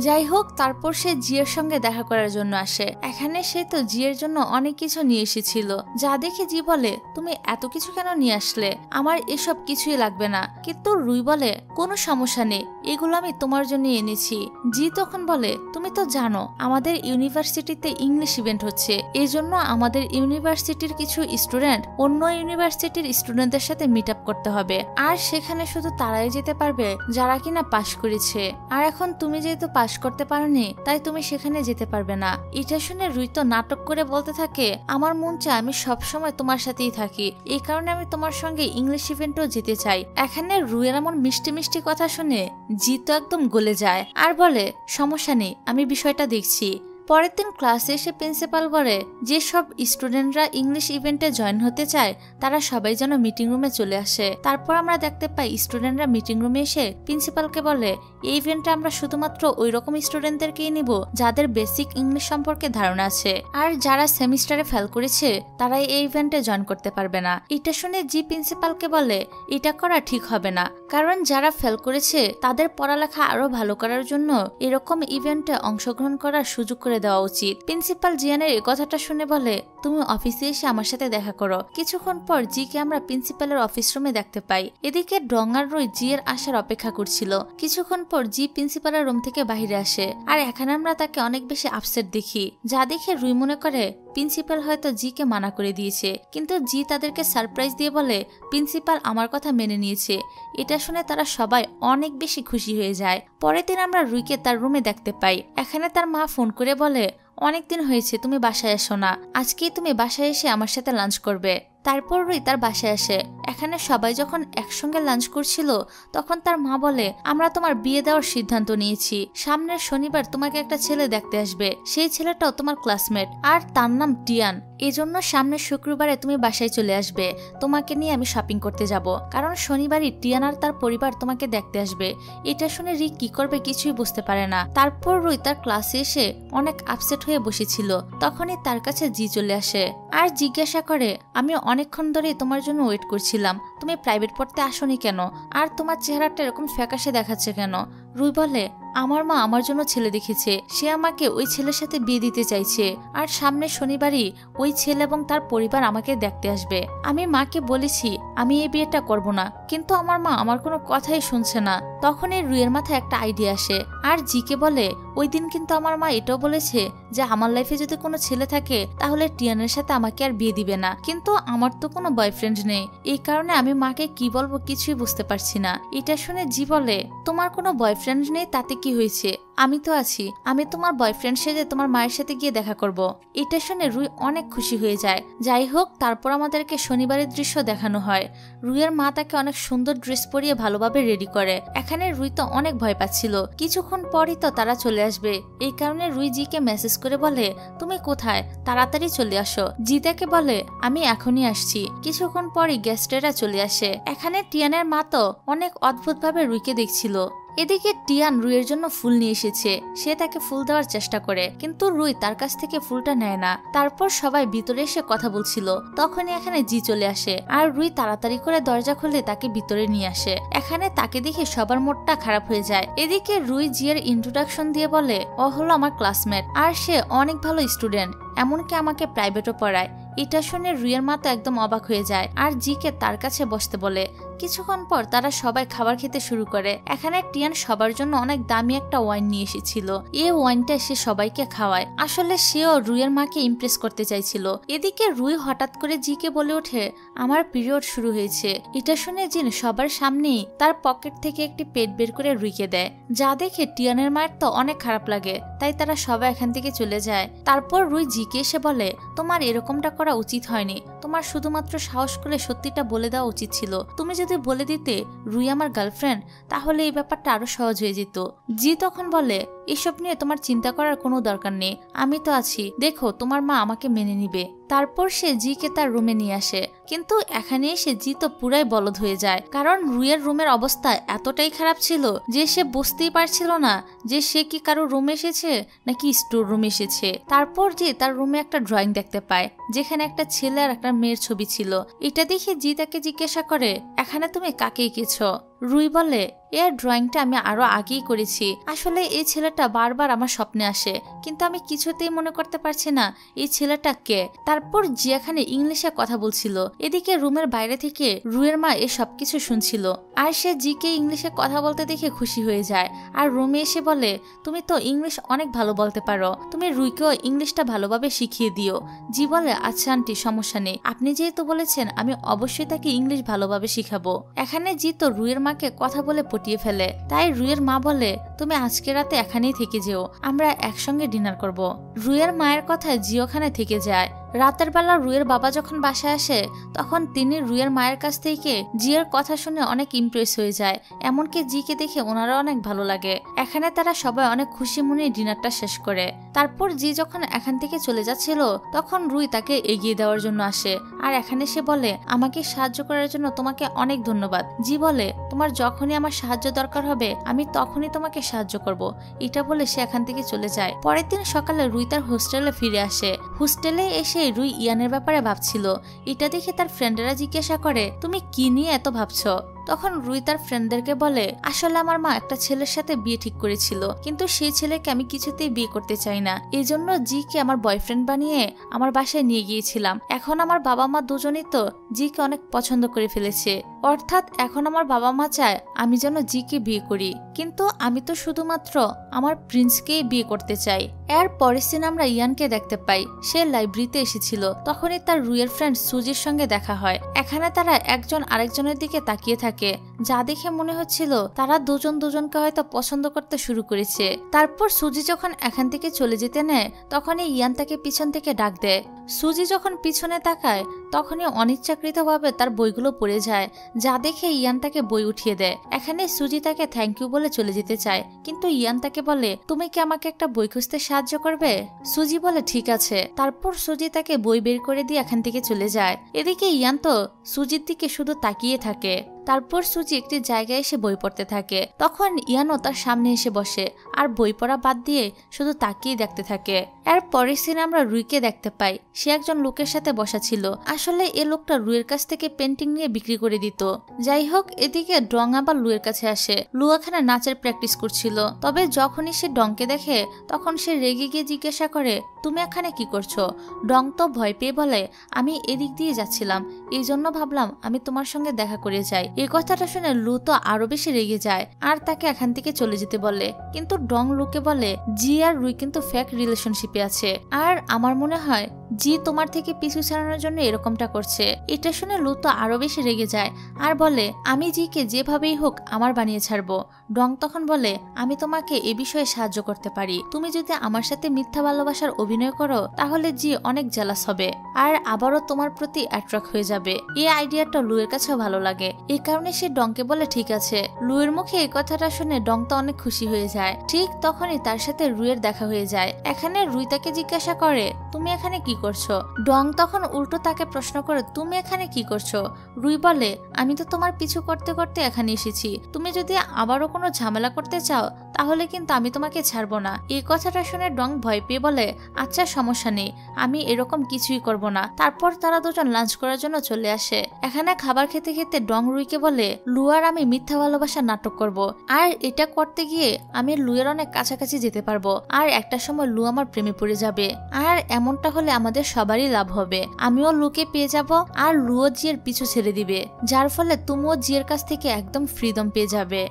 যাই হোক, তারপর সে জিয়ের সঙ্গে দেখা করার জন্য আসে। এখানে সে তো জিয়ের জন্য অনেক কিছু নিয়ে এসেছিল, যা দেখে জি বলে, তুমি এত কিছু কেন নিয়ে আসলে, আমার এসব কিছুই লাগবে না। কিন্তু রুই বলে, কোনো সমস্যা নেই, এগুলো আমি তোমার জন্য এনেছি। জি তখন বলে, তুমি তো জানো আমাদের ইউনিভার্সিটিতে ইংলিশ ইভেন্ট হচ্ছে, এই জন্য আমাদের ইউনিভার্সিটির কিছু স্টুডেন্ট অন্য ইউনিভার্সিটির স্টুডেন্টদের সাথে মিট আপ করতে হবে, আর সেখানে শুধু তারাই যেতে পারবে যারা কিনা পাশ করেছে। আর এখন তুমি যেহেতু পাশ করতে পারোনি তাই তুমি সেখানে যেতে পারবে না। এটা শুনে রুই তো নাটক করে বলতে থাকে, আমার মন চায় আমি সবসময় তোমার সাথেই থাকি, এই কারণে আমি তোমার সঙ্গে ইংলিশ ইভেন্টও যেতে চাই। এখানে রুইয়ের এমন মিষ্টি মিষ্টি কথা শুনে জি তো একদম গলে যায় আর বলে, সমস্যা নেই, আমি বিষয়টা দেখছি। পরের দিন ক্লাসে এসে প্রিন্সিপাল বলে যে সব স্টুডেন্টরা ইংলিশ ইভেন্টে জয়েন হতে চায় তারা সবাই যেন মিটিং রুমে চলে আসে। তারপর আমরা দেখতে পাই স্টুডেন্টরা মিটিং রুমে এসে প্রিন্সিপালকে বলে এই ইভেন্টে আমরা শুধুমাত্র ওই রকম স্টুডেন্টদেরকেই নিব যাদের বেসিক ইংলিশ সম্পর্কে ধারণা আছে, আর যারা সেমিস্টারে ফেল করেছে তারা এই ইভেন্টে জয়েন করতে পারবে না। এটা শুনে জি প্রিন্সিপালকে বলে এটা করা ঠিক হবে না, কারণ যারা ফেল করেছে তাদের পড়ালেখা আরো ভালো করার জন্য এরকম ইভেন্টে অংশগ্রহণ করার সুযোগ করে দেওয়া উচিত। প্রিন্সিপাল জিয়ানের এই কথাটা শুনে বলে তুমি অফিসে এসে আমার সাথে দেখা করো। কিছুক্ষণ পর জিকে আমরা প্রিন্সিপালের অফিস রুমে দেখতে পাই। এদিকে ডং আর রুই জি এর আসার অপেক্ষা করছিল। কিছুক্ষণ পর জি প্রিন্সিপালের রুম থেকে বাহিরে আসে, আর এখানে আমরা তাকে অনেক বেশি আপসেট দেখি, যা দেখে রুই মনে করে প্রিন্সিপাল হয়তো জি কে মানা করে দিয়েছে, কিন্তু জি তাদেরকে সারপ্রাইজ দিয়ে বলে প্রিন্সিপাল আমার কথা মেনে নিয়েছে। এটা শুনে তারা সবাই অনেক বেশি খুশি হয়ে যায়। পরের দিন আমরা রুইকে তার রুমে দেখতে পাই। এখানে তার মা ফোন করে বলে অনেকদিন হয়েছে তুমি বাসায় এসো না, আজকেই তুমি বাসায় এসে আমার সাথে লাঞ্চ করবে। তারপর রুই তার বাসায় আসে। এখানে সবাই যখন একসঙ্গে লাঞ্চ করছিল তখন তার মা বলে আমরা তোমার বিয়ে দেওয়ার সিদ্ধান্ত নিয়েছি, সামনের শনিবার তোমাকে একটা ছেলে দেখতে আসবে, সেই ছেলেটাও তোমার ক্লাসমেট আর তার নাম টিয়ান। এজন্য সামনের শুক্রবারে তুমি বাসায় চলে আসবে, তোমাকে নিয়ে আমি শপিং করতে যাব, কারণ শনিবারই টিয়ান আর তার পরিবার তোমাকে দেখতে আসবে। এটা শুনে রিক কি করবে কিছুই বুঝতে পারে না। তারপর রুই তার ক্লাসে এসে অনেক আপসেট হয়ে বসেছিল, তখনই তার কাছে জি চলে আসে আর জিজ্ঞাসা করে আমি অনেকক্ষণ ধরে তোমার জন্য ওয়েট করছিলাম, তুমি প্রাইভেট পড়তে আসোনি কেন, আর তোমার চেহারাটা এরকম ফ্যাকাশে দেখাচ্ছে কেন? রুই বলে আমার মা আমার জন্য ছেলে দেখেছে, সে আমাকে ওই ছেলের সাথে বিয়ে দিতে চাইছে, আর সামনের শনিবারই ওই ছেলে এবং তার পরিবার আমাকে দেখতে আসবে। আমি মাকে বলেছি আমি এই বিয়েটা করব না, কিন্তু আমার মা আমার কোনো কথাই শুনছে না। তখন এই রুইয়ের মাথায় একটা আইডিয়া আসে আর জিকে বলে ওই দিন কিন্তু আমার মা এটাও বলেছে যে আমার লাইফে যদি কোনো ছেলে থাকে তাহলে টিয়ানের সাথে আমাকে আর বিয়ে দিবে না, কিন্তু আমার তো কোনো বয়ফ্রেন্ড নেই, এই কারণে আমি মাকে কি বলবো কিছুই বুঝতে পারছি না। এটা শুনে জি বলে তোমার কোনো বয়ফ্রেন্ড নেই তাতে কি হয়েছে, আমি তো আছি, আমি তোমার বয়ফ্রেন্ড সেজে তোমার মায়ের সাথে গিয়ে দেখা করব। এটা শুনে রুই অনেক খুশি হয়ে যায়। যাই হোক, তারপর আমাদেরকে শনিবারের দৃশ্য দেখানো হয়। রুইয়ের মা তাকে অনেক সুন্দর ড্রেস পরিয়ে ভালোভাবে রেডি করে। এখানে রুই তো অনেক ভয় পাচ্ছিল, কিছুক্ষণ পরই তো তারা চলে আসবে। এই কারণে রুই জিকে মেসেজ করে বলে তুমি কোথায়, তাড়াতাড়ি চলে আসো। জি তাকে বলে আমি এখনই আসছি। কিছুক্ষণ পরই গেস্টেরা চলে আসে। এখানে টিয়ানের মা তো অনেক অদ্ভুতভাবে রুইকে দেখছিল। এদিকে টিয়ান রুইয়ের জন্য ফুল নিয়ে এসেছে, সে তাকে ফুল দেওয়ার চেষ্টা করে, কিন্তু রুই তার কাছ থেকে ফুলটা নেয় না। তারপর সবাই ভিতরে এসে কথা বলছিল, তখনই এখানে জি চলে আসে আর রুই তাড়াতাড়ি করে দরজা খুলে তাকে ভিতরে নিয়ে আসে। এখানে তাকে দেখে সবার মুডটা খারাপ হয়ে যায়। এদিকে রুই জিয়ের ইন্ট্রোডাকশন দিয়ে বলে ও হলো আমার ক্লাসমেট আর সে অনেক ভালো স্টুডেন্ট, এমনকি আমাকে প্রাইভেটও পড়ায়। এটা শুনে রুইয়ের মা তো একদম অবাক হয়ে যায় আর জিকে তার কাছে বসতে বলে। কিছুক্ষণ পর তারা সবাই খাবার খেতে শুরু করে। এখানে টিয়ান সবার জন্য অনেক দামি একটা ওয়াইন নিয়ে এসেছিল। এই ওয়াইনটা সে সবাইকে খাওয়ায়, আসলে সেও রুইয়ের মাকে ইমপ্রেস করতে চাইছিল। এদিকে রুই হঠাৎ করে জিকে বলে ওঠে আমার পিরিয়ড শুরু হয়েছে। এটা শুনে জিন সবার সামনেই তার পকেট থেকে একটি পেট বের করে রুইকে দেয়, যা দেখে টিয়ানের মায়ের তো অনেক খারাপ লাগে, তাই তারা সবাই এখান থেকে চলে যায়। তারপর রুই জিকে এসে বলে তোমার এরকমটা করা উচিত হয়নি, তোমার শুধুমাত্র সাহস করে সত্যিটা বলে দেওয়া উচিত ছিল। তুমি যদি বলে দিতে রুই আমার গার্লফ্রেন্ড তাহলে এই ব্যাপারটা আরো সহজ হয়ে যেত। জি তখন বলে এসব নিয়ে তোমার চিন্তা করার কোনো দরকার নেই, আমি তো আছি, দেখো তোমার মা আমাকে মেনে নিবে। তারপর সে জিকে তার রুমে নিয়ে আসে, কিন্তু এখানে এসে জি তো পুরাই বলদ হয়ে যায়, কারণ রুইয়ের রুমের অবস্থা এতটাই খারাপ ছিল যে সে বুঝতেই পারছিল না যে সে কি কারো রুমে এসেছে নাকি স্টোর রুমে এসেছে। তারপর জি তার রুমে একটা ড্রয়িং দেখতে পায় যেখানে একটা ছেলে আর একটা মেয়ের ছবি ছিল। এটা দেখে জি তাকে জিজ্ঞাসা করে এখানে তুমি কাকে এঁকেছো? রুই বলে এর ড্রয়িংটা আমি আরো আগেই করেছি, আসলে এই ছেলেটা বারবার আমার স্বপ্নে আসে, কিন্তু আমি কিছুতেই মনে করতে পারছি না এই ছেলেটা কে। তারপর জি এখানে ইংলিশে কথা বলছিল, এদিকে রুমের বাইরে থেকে রুইয়ের মা এ সবকিছু শুনছিল, আর সে জিকে ইংলিশে কথা বলতে দেখে খুশি হয়ে যায় আর রুমে এসে বলে তুমি তো ইংলিশ অনেক ভালো বলতে পারো, তুমি রুইকেও ইংলিশটা ভালোভাবে শিখিয়ে দিও। জি বলে আচ্ছা আন্টি, সমস্যা নেই, আপনি যেহেতু বলেছেন আমি অবশ্যই তাকে ইংলিশ ভালোভাবে শিখাবো। এখানে জি তো রুইয়ের মাকে কথা বলে পটিয়ে ফেলে, তাই রুইয়ের মা বলে তুমি আজকে রাতে এখানেই থেকে যেও, আমরা একসঙ্গে ডিনার করব। রুইয়ের মায়ের কথায় জি ওখানে থেকে যায়। রাতের বেলা রুইয়ের বাবা যখন বাসায় আসে তখন তিনি রুইয়ের মায়ের কাছ থেকে জিয়ের কথা শুনে অনেক ইমপ্রেস হয়ে যায়, এমনকি জিকে দেখে ওনারা অনেক ভালো লাগে। এখানে তারা সবাই অনেক খুশি মনে ডিনারটা শেষ করে। তারপর জি যখন এখান থেকে চলে যাচ্ছিল তখন রুই তাকে এগিয়ে দেওয়ার জন্য আসে, আর এখানে সে বলে আমাকে সাহায্য করার জন্য তোমাকে অনেক ধন্যবাদ। জি বলে তোমার যখনই আমার সাহায্য দরকার হবে আমি তখনই তোমাকে সাহায্য করব। এটা বলে সে এখান থেকে চলে যায়। পরের দিন সকালে রুই তার হোস্টেলে ফিরে আসে। হোস্টেলে এসে রুই ইয়ানের ব্যাপারে ভাবছিল। এটা দেখে তার ফ্রেন্ডেরা জিজ্ঞাসা করে তুমি কি নিয়ে এত ভাবছো? তখন রুই তার ফ্রেন্ডদেরকে বলে আসলে আমার মা একটা ছেলের সাথে বিয়ে ঠিক করেছিল, কিন্তু সেই ছেলেকে আমি কিছুতেই বিয়ে করতে চাই না। এই জন্য জিকে আমার বয়ফ্রেন্ড বানিয়ে আমার বাসায় নিয়ে গিয়েছিলাম। এখন আমার বাবা মা দুজনই তো জিকে অনেক পছন্দ করে ফেলেছে, অর্থাৎ এখন আমার বাবা মা চায় আমি যেন জিকে বিয়ে করি, কিন্তু আমি তো শুধুমাত্র আমার প্রিন্সকেই বিয়ে করতে চাই। এর পরের দিন আমরা ইয়ানকে দেখতে পাই। সে লাইব্রেরিতে এসেছিল। তখনই তার রুইয়ের ফ্রেন্ড সুজির সঙ্গে দেখা হয়। এখানে তারা একজন আরেকজনের দিকে তাকিয়ে থাকে, যা দেখে মনে হচ্ছিল তারা দুজন দুজনকে হয়তো পছন্দ করতে শুরু করেছে। তারপর সুজি যখন এখান থেকে চলে যেতে নেয় তখনই ইয়ান তাকে পিছন থেকে ডাক দেয়। সুজি যখন পিছনে তাকায় তখনই অনিচ্ছাকৃতভাবে তার বইগুলো পড়ে যায়, যা দেখে ইয়ান তাকে বই উঠিয়ে দেয়। এখানে সুজি তাকে থ্যাংক ইউ বলে চলে যেতে চায়, কিন্তু ইয়ান তাকে বলে তুমি কি আমাকে একটা বই খুঁজতে সাহায্য করবে? সুজি বলে ঠিক আছে। তারপর সুজি তাকে বই বের করে দিয়ে এখান থেকে চলে যায়। এদিকে ইয়ান তো সুজির দিকে শুধু তাকিয়ে থাকে। তারপর সুজি একটি জায়গায় এসে বই পড়তে থাকে। তখন ইয়ানও তার সামনে এসে বসে আর বই পড়া বাদ দিয়ে শুধু তাকিয়ে দেখতে থাকে। এর পরের সিনে আমরা রুইকে দেখতে পাই। সে একজন লোকের সাথে বসা ছিল। আসলে এই লোকটা রুইয়ের কাছ থেকে পেন্টিং নিয়ে বিক্রি করে দিত। যাই হোক, এদিকে ডং আবার লুয়ের কাছে আসে। লু এখানে নাচের প্র্যাকটিস করছিল। তবে যখনই সে ডংকে দেখে তখন সে রেগে গিয়ে জিজ্ঞাসা করে তুমি এখানে কি করছো? ডং তো ভয় পেয়ে বলে আমি এদিক দিয়ে যাচ্ছিলাম, এই জন্য ভাবলাম আমি তোমার সঙ্গে দেখা করে যাই। এই কথাটা শুনে লু তো আরো বেশি রেগে যায় আর তাকে এখান থেকে চলে যেতে বলে। কিন্তু ডং লুকে বলে জি আর রুই কিন্তু ফেক রিলেশনশিপে আছে, আর আমার মনে হয় জি তোমার থেকে পিছু ছাড়ানোর জন্য এরকমটা করছে। এটা শুনে লু তো আরো বেশি রেগে যায় আর বলে আমি জিকে যেভাবেই হোক আমার বানিয়ে ছাড়বো। ডং তখন বলে আমি তোমাকে এ বিষয়ে সাহায্য করতে পারি। তুমি যদি আমার সাথে মিথ্যা ভালোবাসার অভিনয় করো তাহলে জি অনেক জেলাস হবে আর আবারও তোমার প্রতি অ্যাট্রাক্ট হয়ে যাবে। এই আইডিয়াটা লুয়ের কাছেও ভালো লাগে। এই কারণে সে ডংকে বলে ঠিক আছে। লুয়ের মুখে এই কথাটা শুনে ডং তো অনেক খুশি হয়ে যায়। ঠিক তখনই তার সাথে রুইয়ের দেখা হয়ে যায়। এখানে রুই তাকে জিজ্ঞাসা করে তুমি এখানে কি করছো? ডং তখন উল্টো তাকে প্রশ্ন করে তুমি এখানে কি করছো? রুই বলে আমি তো তোমার পিছু করতে করতে এখানে এসেছি। তুমি যদি আবারও কোনো ঝামেলা করতে চাও তাহলে কিন্তু আমি তোমাকে ছাড়বো না। এই কথাটা শুনে ডং ভয় পেয়ে বলে আচ্ছা সমস্যা নেই, আমি এরকম কিছুই করব না। তারপর তারা দুজন লাঞ্চ করার জন্য চলে আসে। এখানে খাবার খেতে খেতে ডং রুইকে বলে লুয়ার আমি মিথ্যা ভালোবাসা নাটক করব, আর এটা করতে গিয়ে আমি লুয়ের অনেক কাছাকাছি যেতে পারবো, আর একটা সময় লু আমার প্রেমে পড়ে যাবে, আর এমনটা হলে আমাদের সবারই লাভ হবে। আমিও লুকে পেয়ে যাব আর লুও জিয়ের পিছু ছেড়ে দিবে, যার ফলে তুমিও জিয়ের কাছ থেকে একদম ফ্রিডম পেয়ে যাবে।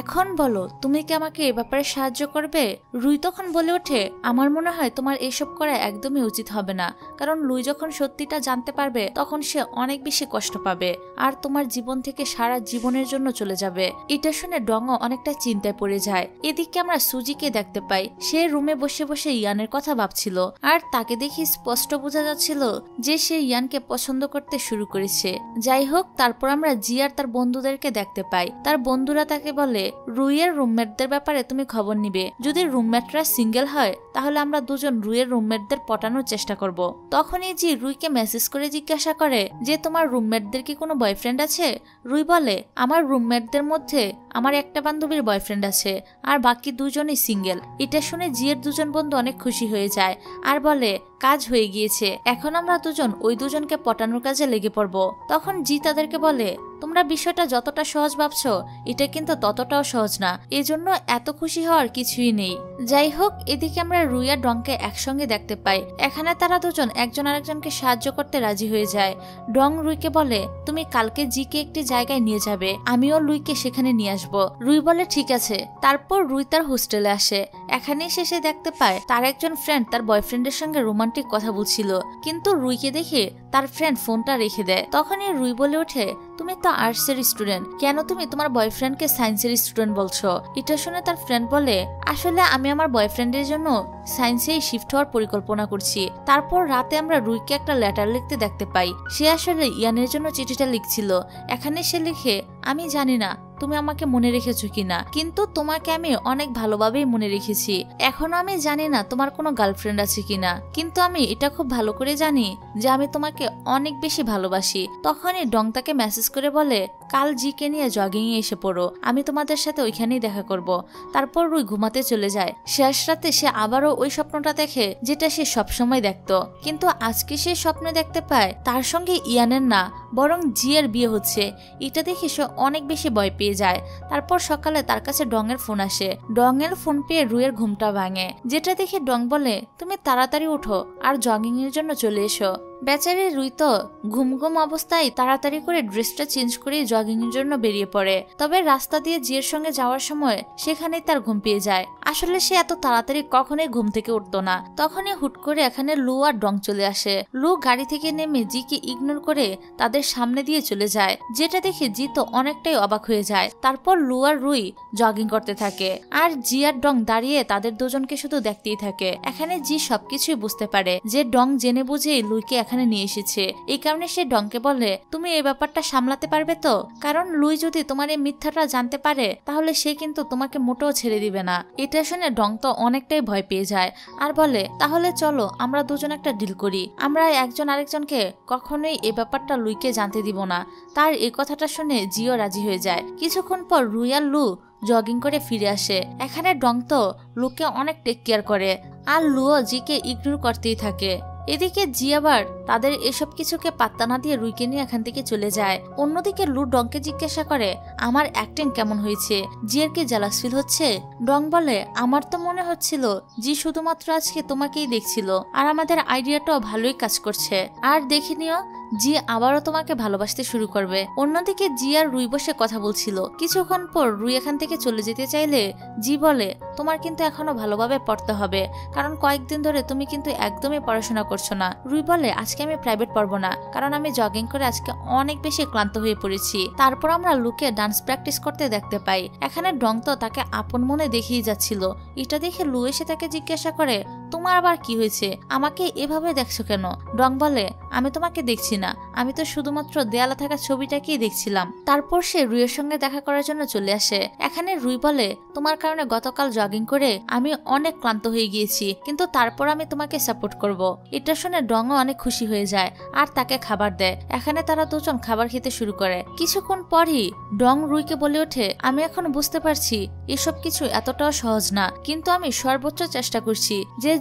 এখন বলো তুমি কি আমাকে এ ব্যাপারে সাহায্য করবে? রুই তখন বলে ওঠে আমার মনে হয় তোমার এসব করা একদমই উচিত হবে না, কারণ লুই যখন সত্যিটা জানতে পারবে তখন সে অনেক বেশি কষ্ট পাবে আর তোমার জীবন থেকে সারা জীবনের জন্য চলে যাবে। এটা শুনে ডংও অনেকটা চিন্তায় পড়ে যায়। এদিকে আমরা সুজিকে দেখতে পাই। সে রুমে বসে বসে ইয়ানের কথা ভাবছিল আর তাকে দেখে স্পষ্ট বোঝা যাচ্ছিল যে সে ইয়ানকে পছন্দ করতে শুরু করেছে। যাই হোক, তারপর আমরা জি আর তার বন্ধুদেরকে দেখতে পাই। তার বন্ধুরা তাকে বলে রুইয়ের রুমমেটদের ব্যাপারে তুমি খবর নিবে। যদি রুমমেটরা সিঙ্গেল হয় তাহলে আমরা দুজন রুইয়ের রুমমেটদের পটানোর চেষ্টা করব। তখনই জি রুইকে মেসেজ করে জিজ্ঞাসা করে যে তোমার রুমমেটদের কি কোনো বয়ফ্রেন্ড আছে? রুই বলে আমার রুমমেটদের মধ্যে আমার একটা বান্ধবীর বয়ফ্রেন্ড আছে আর বাকি দুজনই সিঙ্গেল। এটা শুনে জিয়ের দুজন বন্ধু অনেক খুশি হয়ে যায় আর বলে কাজ হয়ে গিয়েছে, এখন আমরা দুজন ওই দুজনকে পটানোর কাজে লেগে পড়ব। তখন জি তাদেরকে বলে তোমরা বিষয়টা যতটা সহজ ভাবছো এটা কিন্তু ততটাও সহজ না, এজন্য এত খুশি হওয়ার কিছুই নেই। যাই হোক, এদিকে আমরা রুই আর ডংকে একসঙ্গে দেখতে পাই। এখানে তারা দুজন একজন আরেকজনকে সাহায্য করতে রাজি হয়ে যায়। ডং রুইকে বলে তুমি কালকে জিকে একটি জায়গায় নিয়ে যাবে, আমিও লুইকে সেখানে নিয়ে আসবো। রুই বলে ঠিক আছে। তারপর রুই তার হোস্টেলে আসে। এখানে শেষে দেখতে পায় তার একজন ফ্রেন্ড তার বয়ফ্রেন্ডের সঙ্গে রোমান্টিক কথা বলছিল, কিন্তু রুইকে দেখে তার ফ্রেন্ড ফোনটা রেখে দেয়। তখনই রুই বলে ওঠে তুমি তো আর্টসের স্টুডেন্ট, কেন তুমি তোমার বয়ফ্রেন্ডকে সায়েন্সের স্টুডেন্ট বলছো? এটা শুনে তার ফ্রেন্ড বলে আসলে আমি আমার বয়ফ্রেন্ডের জন্য সায়েন্সে শিফট হওয়ার পরিকল্পনা করছি। তারপর রাতে আমরা রুইকে একটা লেটার লিখতে দেখতে পাই। সে আসলে ইয়ানের জন্য চিঠিটা লিখছিল। এখানে সে লিখে, আমি জানি না তুমি আমাকে মনে রেখেছো কিনা, কিন্তু তোমাকে আমি অনেক ভালোভাবেই মনে রেখেছি। এখনো আমি জানি না তোমার কোনো গার্লফ্রেন্ড আছে কিনা, কিন্তু আমি এটা খুব ভালো করে জানি যে আমি তোমাকে অনেক বেশি ভালোবাসি। তখনই ডং তাকে মেসেজ করে বলে, কাল জিকে নিয়ে জগিং এ এসে পড়ো, আমি তোমাদের সাথে ওইখানেই দেখা করব। তারপর রুই ঘুমাতে চলে যায়। শেষ রাতে সে আবারও ওই স্বপ্নটা দেখে যেটা সে সবসময় দেখতো, কিন্তু আজকে সে স্বপ্ন দেখতে পায় তার সঙ্গে ইয়ানের না বরং জিয়ের বিয়ে হচ্ছে। এটা দেখে সে অনেক বেশি ভয় পেয়ে যায়। তারপর সকালে তার কাছে ডং এর ফোন আসে। ডং এর ফোন পেয়ে রুইয়ের ঘুমটা ভাঙে, যেটা দেখে ডং বলে, তুমি তাড়াতাড়ি উঠো আর জগিং এর জন্য চলে এসো। বেচারি রুই তো ঘুম ঘুম অবস্থায় তাড়াতাড়ি করে ড্রেসটা চেঞ্জ করে জগিং এর জন্য বেরিয়ে পড়ে। তবে রাস্তা দিয়ে জিয়ের সঙ্গে যাওয়ার সময় সেখানেই তার ঘুম পেয়ে যায়। আসলে সে এত তাড়াতাড়ি কখনোই ঘুম থেকে উঠতো না। তখনই হুট করে এখানে লু আর ডং চলে আসে। লু গাড়ি থেকে নেমে জিকে ইগনোর করে তাদের সামনে দিয়ে চলে যায়, যেটা দেখে জি তো অনেকটাই অবাক হয়ে যায়। তারপর লু আর রুই জগিং করতে থাকে আর জি আর ডং দাঁড়িয়ে তাদের দুজনকে শুধু দেখতেই থাকে। এখানে জি সবকিছুই বুঝতে পারে যে ডং জেনে বুঝেই লুইকে এখানে নিয়ে এসেছে। এই কারণে সে ডংকে বলে, তুমি এই ব্যাপারটা সামলাতে পারবে তো? কারণ লুই যদি তোমার এই মিথ্যাটা জানতে পারে তাহলে সে কিন্তু তোমাকে মোটেও ছেড়ে দিবে না। এটা শুনে ডং তো অনেকটাই ভয় পেয়ে যায় আর বলে, তাহলে চলো আমরা দুজন একটা ডিল করি, আমরা একজন আরেকজনকে কখনোই এই ব্যাপারটা লুইকে জানতে দিব না। তার এই কথাটা শুনে জিও রাজি হয়ে যায়। কিছুক্ষণ পর রুই আর লু জগিং করে ফিরে আসে। এখানে ডং তো লুকে অনেক টেক কেয়ার করে আর লুও জিকে ইগনোর করতেই থাকে। এদিকে জি আবার তাদের এসব কিছুকে পাত্তা না দিয়ে রুইকে নিয়ে এখান থেকে চলে যায়। অন্যদিকে লু ডংকে জিজ্ঞাসা করে, আমার অ্যাক্টিং কেমন হয়েছে? জিয়ের কি জেলাস ফিল হচ্ছে? ডং বলে, আমার তো মনে হচ্ছিল জি শুধুমাত্র আজকে তোমাকেই দেখছিল আর আমাদের আইডিয়াটাও ভালোই কাজ করছে। আর দেখে নিও জি আবারও তোমাকে ভালোবাসতে শুরু করবে। অন্যদিকে জি আর রুই বসে কথা বলছিল। কিছুক্ষণ পর রুই এখান থেকে চলে যেতে চাইলে জি বলে, তোমার কিন্তু এখনো ভালোভাবে পড়তে হবে, কারণ কয়েকদিন ধরে তুমি কিন্তু একদমই পড়াশোনা করছো না। রুই বলে, আজকে আমি প্রাইভেট পড়বো না, কারণ আমি জগিং করে আজকে অনেক বেশি ক্লান্ত হয়ে পড়েছি। তারপর আমরা লুকে ডান্স প্র্যাকটিস করতে দেখতে পাই। এখানে ডং তো তাকে আপন মনে দেখিয়ে যাচ্ছিল। এটা দেখে লু এসে তাকে জিজ্ঞাসা করে, তোমার আবার কি হয়েছে? আমাকে এভাবে দেখছো কেন? ডং বলে, আমি তোমাকে দেখছি না, আমি তো শুধুমাত্র দেয়ালে থাকা ছবিটাকেই দেখছিলাম। তারপর সে রুইয়ের সঙ্গে দেখা করার জন্য চলে আসে। এখানে রুই বলে, তোমার কারণে গতকাল জগিং করে আমি অনেক ক্লান্ত হয়ে গিয়েছি, কিন্তু তারপর আমি তোমাকে সাপোর্ট করব। এটা শুনে ডংও অনেক খুশি হয়ে যায় আর তাকে খাবার দেয়। এখানে তারা দুজন খাবার খেতে শুরু করে। কিছুক্ষণ পরই ডং রুইকে বলে ওঠে, আমি এখন বুঝতে পারছি এসব কিছু এতটাও সহজ না, কিন্তু আমি সর্বোচ্চ চেষ্টা করছি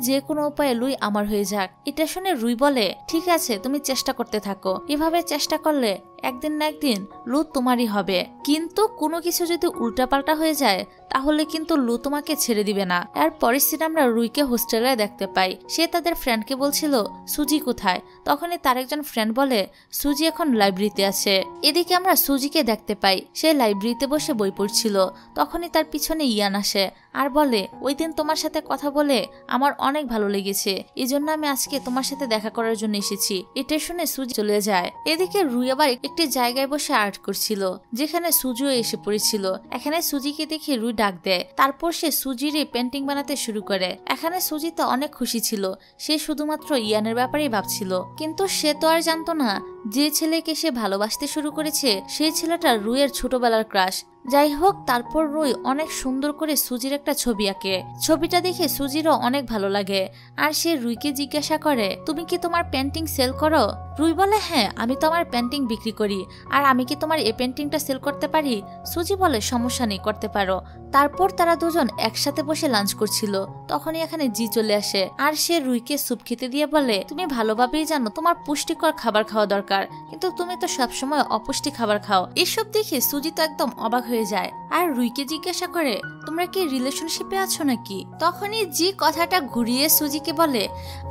যে কোনো উপায়ে লুই আমার হয়ে যাক। এটা শুনে রুই বলে, ঠিক আছে, তুমি চেষ্টা করতে থাকো, এভাবে চেষ্টা করলে একদিন না একদিন লু তোমারই হবে, কিন্তু কোনো কিছু যদি উল্টাপাল্টা হয়ে যায় তাহলে কিন্তু লু তোমাকে ছেড়ে দিবে না। এর পরের সিন আমরা রুইকে হোস্টেলে দেখতে পাই। সে তাদের ফ্রেন্ডকে বলছিল, সুজি কোথায়? তখনই তার একজন ফ্রেন্ড বলে, সুজি এখন লাইব্রেরিতে আছে। এদিকে আমরা সুজিকে দেখতে পাই, সে লাইব্রেরিতে বসে বই পড়ছিল। তখনই তার পিছনে ইয়ান আসে আর বলে, ওই দিন তোমার সাথে কথা বলে আমার অনেক ভালো লেগেছে, এই জন্য আমি আজকে তোমার সাথে দেখা করার জন্য এসেছি। এটা শুনে সুজি চলে যায়। এদিকে রুই আবার একটি জায়গায় বসে আর্ট করছিল, যেখানে সুজিও এসে পড়েছিল। এখানে সুজিকে দেখে রুই ডাক দেয়। তারপর সে সুজির পেন্টিং বানাতে শুরু করে। এখানে সুজি তো অনেক খুশি ছিল, সে শুধুমাত্র ইয়ানের ব্যাপারেই ভাবছিল, কিন্তু সে তো আর জানতো না যে ছেলেকে সে ভালোবাসতে শুরু করেছে সেই ছেলেটা রুইয়ের ছোটবেলার ক্রাশ। যাই হোক, তারপর রুই অনেক সুন্দর করে সুজির একটা ছবি আঁকে। ছবিটা দেখে সুজিরও অনেক ভালো লাগে আর সে রুইকে জিজ্ঞাসা করে, তুমি কি তোমার পেন্টিং সেল করো? রুই বলে, হ্যাঁ, আমি তো আমার পেন্টিং বিক্রি করি, আর আমি কি তোমার এই পেন্টিংটা সেল করতে পারি? সুজি বলে, সমস্যা নেই, করতে পারো। তারপর তারা দুজন একসাথে বসে লাঞ্চ করছিল। তখনই এখানে জি চলে আসে আর সে রুইকে স্যুপ খেতে দিয়ে বলে, তুমি ভালোভাবেই জানো তোমার পুষ্টিকর খাবার খাওয়া দরকার, কিন্তু তুমি তো সবসময় অপুষ্টি খাবার খাও। এসব দেখে সুজি তো একদম অবাক হয়ে যায় আর রুইকে জিজ্ঞাসা করে, তোমরা কি রিলেশনশিপে আছো নাকি? তখনই জি কথাটা ঘুরিয়ে সুজিকে বলে,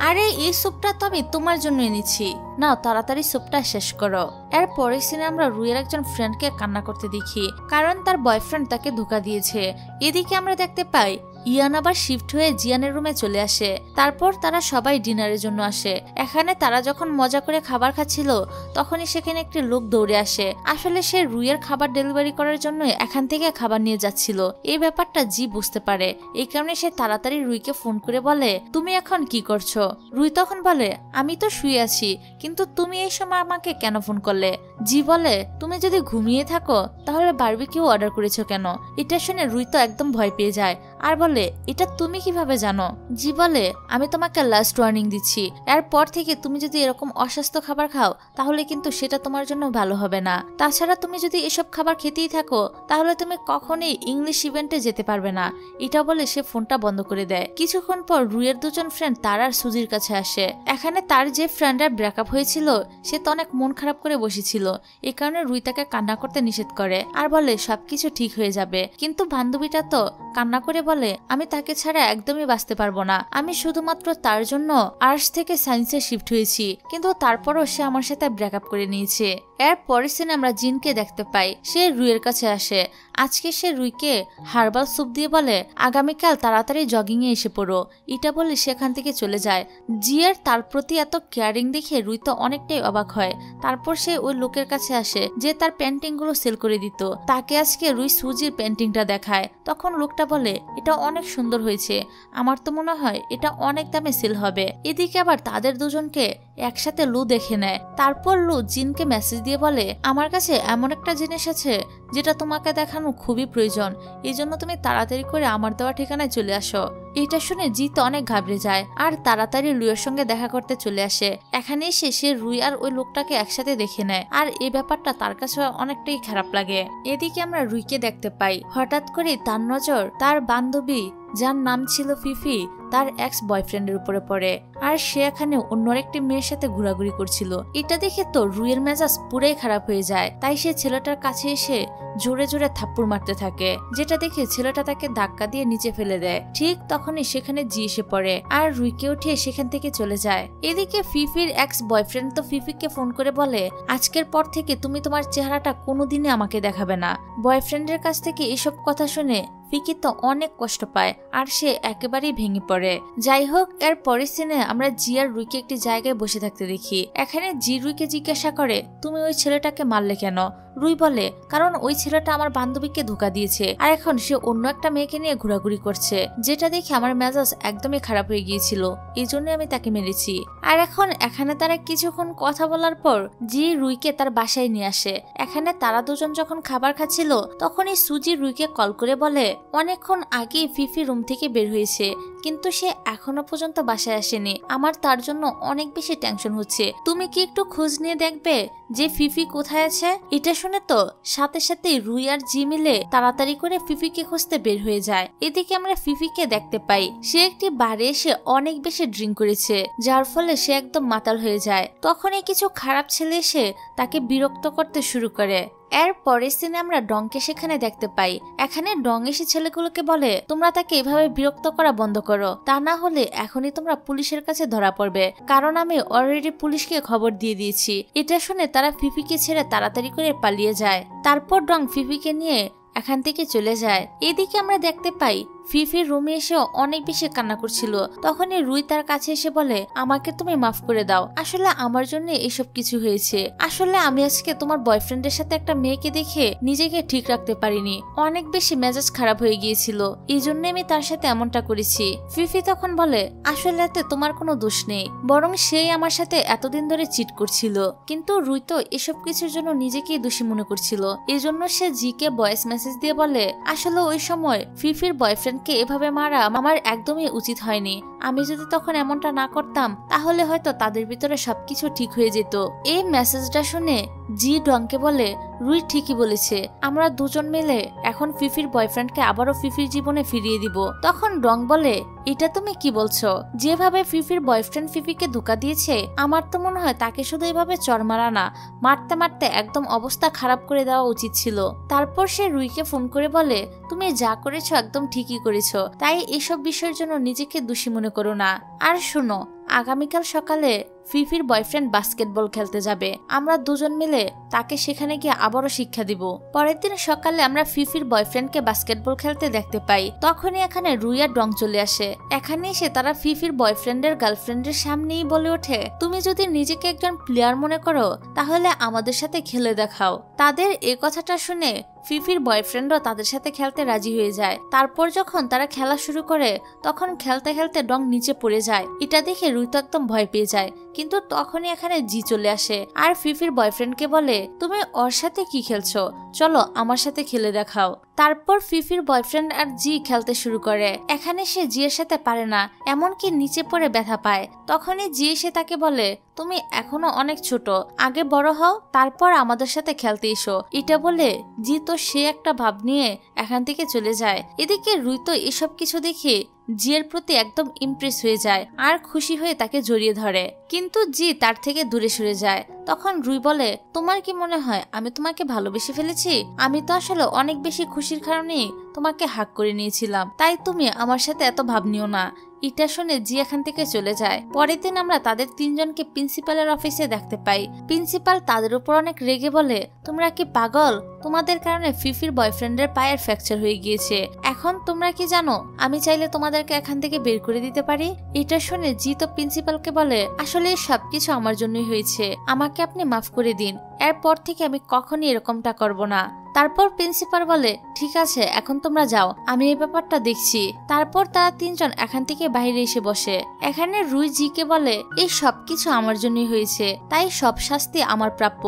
আরে এই স্যুপটা তো আমি তোমার জন্য এনেছি, নাও তাড়াতাড়ি স্যুপটা শেষ করো। এর পরের সিনে আমরা রুইয়ের একজন ফ্রেন্ডকে কান্না করতে দেখি, কারণ তার বয়ফ্রেন্ড তাকে ধোঁকা দিয়েছে। এদিকে আমরা দেখতে পাই ইয়ান আবার শিফট হয়ে জিয়ানের রুমে চলে আসে। তারপর তারা সবাই ডিনারের জন্য আসে। এখানে তারা যখন মজা করে খাবার খাচ্ছিল তখনই সেখানে একটি লোক দৌড়ে আসে। আসলে সে রুইয়ের খাবার ডেলিভারি করার জন্য এখান থেকে খাবার নিয়ে যাচ্ছিল। এই ব্যাপারটা জি বুঝতে পারে, এই কারণে সে তাড়াতাড়ি রুইকে ফোন করে বলে, তুমি এখন কি করছো? রুই তখন বলে, আমি তো শুয়ে আছি, কিন্তু তুমি এই সময় আমাকে কেন ফোন করলে? জি বলে, তুমি যদি ঘুমিয়ে থাকো তাহলে বারবিকিউ অর্ডার করেছো কেন? এটা শুনে রুই তো একদম ভয় পেয়ে যায় আর বলে, এটা তুমি কিভাবে জানো? জি বলে, আমি তোমাকে লাস্ট ওয়ার্নিং দিচ্ছি, এরপর থেকে তুমি যদি এরকম অস্বাস্থ্য খাবার খাও তাহলে কিন্তু সেটা তোমার জন্য ভালো হবে না। তাছাড়া তুমি যদি এসব খাবার খেতেই থাকো তাহলে তুমি কখনোই ইংলিশ ইভেন্টে যেতে পারবে না। এটা বলে সে ফোনটা বন্ধ করে দেয়। কিছুক্ষণ পর রুইয়ের দুজন ফ্রেন্ড তার আর সুজির কাছে আসে। এখানে তার যে ফ্রেন্ডের ব্রেকআপ হয়েছিল সে তো অনেক মন খারাপ করে বসেছিল, এই কারণে রুই তাকে কান্না করতে নিষেধ করে আর বলে সবকিছু ঠিক হয়ে যাবে। কিন্তু বান্ধবীটা তো কান্না করে বলে, আমি তাকে ছাড়া একদমই বাঁচতে পারবো না, আমি শুধুমাত্র তার জন্য আর্টস থেকে সায়েন্সে শিফট হয়েছি, কিন্তু তারপরও সে আমার সাথে ব্রেকআপ করে নিয়েছে। এর পরের সিনে আমরা জিনকে দেখতে পাই, সে রুইয়ের কাছে আসে। আজকে সে রুইকে হার্বাল স্যুপ দিয়ে বলে, আগামীকাল তাড়াতাড়ি জগিং এ এসে পড়ো। এটা বলে সেখান থেকে চলে যায়। জিয়ার তার প্রতি এত কেয়ারিং দেখে রুই তো অনেকটাই অবাক হয়। তারপর সে ওই লোকের কাছে আসে যে তার পেন্টিং গুলো সেল করে দিত। তাকে আজকে রুই সুজির পেন্টিংটা দেখায়। তখন লোকটা বলে, এটা অনেক সুন্দর হয়েছে, আমার তো মনে হয় এটা অনেক দামে সেল হবে। এদিকে আবার তাদের দুজনকে একসাথে লু দেখে নেয়। তারপর লু জিনকে মেসেজ দিয়ে বলে, আমার কাছে এমন একটা জিনিস আছে যেটা তোমাকে দেখানো খুবই প্রয়োজন, এই জন্য তুমি তাড়াতাড়ি করে আমার দেওয়া ঠিকানায় চলে আসো। এটা শুনে জিত অনেক ঘাবড়ে যায় আর তাড়াতাড়ি লুইয়ের সঙ্গে দেখা করতে চলে আসে। এখানে এসে সে রুই আর ওই লোকটাকে একসাথে দেখে নেয় আর এই ব্যাপারটা তার কাছে অনেকটাই খারাপ লাগে। এদিকে আমরা রুইকে দেখতে পাই, হঠাৎ করে তার নজর তার বান্ধবী যার নাম ছিল ফিফি তার এক্স বয়ফ্রেন্ডের উপরে পড়ে আর সে এখানে অন্য একটি মেয়ের সাথে ঘোরাঘুরি করছিল। এটা দেখে তো রুইয়ের মেজাজ পুরাই খারাপ হয়ে যায়, তাই সে ছেলেটার কাছে এসে জোরে জোরে থাপ্পড় মারতে থাকে, যেটা দেখে ছেলেটা তাকে ধাক্কা দিয়ে নিচে ফেলে দেয়। ঠিক তখনই সেখানে জি এসে পড়ে আর রুইকে উঠিয়ে সেখান থেকে চলে যায়। এদিকে ফিফির এক্স বয়ফ্রেন্ড তো ফিফিকে ফোন করে বলে, আজকের পর থেকে তুমি তোমার চেহারাটা কোনোদিনই আমাকে দেখাবে না। বয়ফ্রেন্ডের কাছ থেকে এসব কথা শুনে ফিকি তো অনেক কষ্ট পায় আর সে একেবারেই ভেঙে পড়ে। যাই হোক, এর পরের সিনে আমরা জি আর রুইকে একটি জায়গায় বসে থাকতে দেখি। এখানে জি রুইকে জিজ্ঞাসা করে, তুমি ওই ছেলেটাকে মারলে কেন? রুই বলে, কারণ ওই ছেলেটা আমার বান্ধবীকে ধোকা দিয়েছে আর এখন সে অন্য একটা মেয়েকে নিয়ে ঘোরাঘুরি করছে, যেটা দেখে আমার মেজাজ একদমই খারাপ হয়ে গিয়েছিল, এই জন্য আমি তাকে মেরেছি। আর এখন এখানে তারা কিছুক্ষণ কথা বলার পর জি রুইকে তার বাসায় নিয়ে আসে। এখানে তারা দুজন যখন খাবার খাচ্ছিল তখনই সুজি রুইকে কল করে বলে, অনেকক্ষণ আগে ফিফি রুম থেকে বের হয়েছে, কিন্তু সে এখনো পর্যন্ত বাসায় আসেনি, আমার তার জন্য অনেক বেশি টেনশন হচ্ছে, তুমি কি একটু খোঁজ নিয়ে দেখবে যে ফিফি কোথায় আছে? এটা শুনে তো সাথে সাথে রুই আর জি মিলে তাড়াতাড়ি করে ফিফিকে খুঁজতে বের হয়ে যায়। এদিকে আমরা ফিফিকে দেখতে পাই, সে একটি বারে এসে অনেক বেশি ড্রিঙ্ক করেছে, যার ফলে সে একদম মাতাল হয়ে যায়। তখনই কিছু খারাপ ছেলে এসে তাকে বিরক্ত করতে শুরু করে। এর পরের সিনে আমরা ডংকে সেখানে দেখতে পাই। এখানে ডং এসে ছেলেগুলোকে বলে, তোমরা তাকে এভাবে বিরক্ত করা বন্ধ করো, তা না হলে এখনই তোমরা পুলিশের কাছে ধরা পড়বে, কারণ আমি অলরেডি পুলিশকে খবর দিয়ে দিয়েছি। এটা শুনে তারা ফিফিকে ছেড়ে তাড়াতাড়ি করে পালিয়ে যায়। তারপর ডং ফিফিকে নিয়ে এখান থেকে চলে যায়। এদিকে আমরা দেখতে পাই ফিফির রুমে এসে অনেক বেশি কান্না করছিল। তখনই রুই তার কাছে এসে বলে, আমাকে তুমি মাফ করে দাও, আসলে আমার জন্য এসব কিছু হয়েছে, আসলে আমি আজকে তোমার বয়ফ্রেন্ডের সাথে একটা মেয়েকে দেখে নিজেকে ঠিক রাখতে পারিনি, অনেক বেশি মেজাজ খারাপ হয়ে গিয়েছিল, এই জন্য আমি তার সাথে এমনটা করেছি। ফিফি তখন বলে, আসলে এতে তোমার কোনো দোষ নেই, বরং সেই আমার সাথে এতদিন ধরে চিট করছিল, কিন্তু রুই তো এসব কিছুর জন্য নিজেকেই দোষী মনে করছিল, এই জন্য সে জিকে ভয়েস মেসেজ দিয়ে বলে, আসলে ওই সময় ফিফির বয়ফ্রেন্ড কে এভাবে মারা আমার একদমই উচিত হয়নি, আমি যদি তখন এমনটা না করতাম তাহলে হয়তো তাদের ভিতরে সবকিছু ঠিক হয়ে যেত। এই মেসেজটা শুনে জি ডংকে বলে, রুই ঠিকই বলেছে, আমরা দুজন মিলে এখন ফিফির বয়ফ্রেন্ডকে আবারও ফিফির জীবনে ফিরিয়ে দিব। তখন ডং বলে, এটা তুমি কি বলছো? যেভাবে ফিফির বয়ফ্রেন্ড ফিফিকে ধোকা দিয়েছে, আমার তো মনে হয় তাকে শুধু এভাবে চর মারা না, মারতে মারতে একদম অবস্থা খারাপ করে দেওয়া উচিত ছিল। তারপর সে রুইকে ফোন করে বলে, তুমি যা করেছো একদম ঠিকই করেছো, তাই এসব বিষয়ের জন্য নিজেকে দোষী মনে করো না। আর শোনো, আগামীকাল সকালে ফিফির বয়ফ্রেন্ড বাস্কেটবল খেলতে যাবে, আমরা দুজন মিলে তাকে সেখানে গিয়ে আবারও শিক্ষা দিব। পরের দিন সকালে আমরা ফিফির বয়ফ্রেন্ডকে বাস্কেটবল খেলতে দেখতে পাই। তখনই এখানে রুই আর ডং চলে আসে। এখানে এসে তারা ফিফির বয়ফ্রেন্ডের গার্লফ্রেন্ডের সামনেই বলে ওঠে, তুমি যদি নিজেকে একজন প্লেয়ার মনে করো তাহলে আমাদের সাথে খেলে দেখাও। তাদের এই কথাটা শুনে ফিফির বয়ফ্রেন্ডও তাদের সাথে খেলতে রাজি হয়ে যায়। তারপর যখন তারা খেলা শুরু করে তখন খেলতে খেলতে ডং নিচে পড়ে যায়। এটা দেখে রুই তো একদম ভয় পেয়ে যায়, কিন্তু তখনই এখানে জি চলে আসে আর ফিফির বয়ফ্রেন্ডকে বলে, তুমি ওর সাথে কি খেলছো, চলো আমার সাথে খেলে দেখাও। তারপর ফিফির বয়ফ্রেন্ড আর জি খেলতে শুরু করে। এখানে সে জি এর সাথে পারে না, এমনকি নিচে পড়ে ব্যথা পায়। তখনই জি এসে তাকে বলে, তুমি এখনো অনেক ছোট, আগে বড় হও তারপর আমাদের সাথে খেলতে এসো। এটা বলে জি তো সে একটা ভাব নিয়ে এখান থেকে চলে যায়। এদিকে রুই তো এসব কিছু দেখে জিয়ের প্রতি একদম ইমপ্রেস হয়ে যায় আর খুশি হয়ে তাকে জড়িয়ে ধরে, কিন্তু জি তার থেকে দূরে সরে যায়। তখন রুই বলে, তোমার কি মনে হয় আমি তোমাকে ভালোবেসে ফেলেছি? আমি তো আসলে অনেক বেশি খুশির কারণেই তোমাকে হাক করে নিয়েছিলাম, তাই তুমি আমার সাথে এত ভাব নিও না। এটা শুনে জি এখান থেকে চলে যায়। পরের দিন আমরা তাদের তিনজনকে প্রিন্সিপালের অফিসে দেখতে পাই। প্রিন্সিপাল তাদের উপর অনেক রেগে বলে, তোমরা কি পাগল? তোমাদের কারণে ফিফির বয়ফ্রেন্ডের পায়ের ফ্র্যাকচার হয়ে গিয়েছে। এখন তোমরা কি জানো আমি চাইলে তোমাদেরকে এখান থেকে বের করে দিতে পারি? এটা শুনে জি তো প্রিন্সিপালকে বলে, আসলে সবকিছু আমার জন্যই হয়েছে, আমাকে আপনি মাফ করে দিন, এরপর থেকে আমি কখনই এরকমটা করব না। তারপর প্রিন্সিপাল বলে, ঠিক আছে এখন তোমরা যাও, আমি এই ব্যাপারটা দেখছি। তারপর তারা তিনজন এখান থেকে বাইরে এসে বসে। এখানে রুই জিকে বলে, এই সবকিছু আমার জন্যই হয়েছে, তাই সব শাস্তি আমার প্রাপ্য।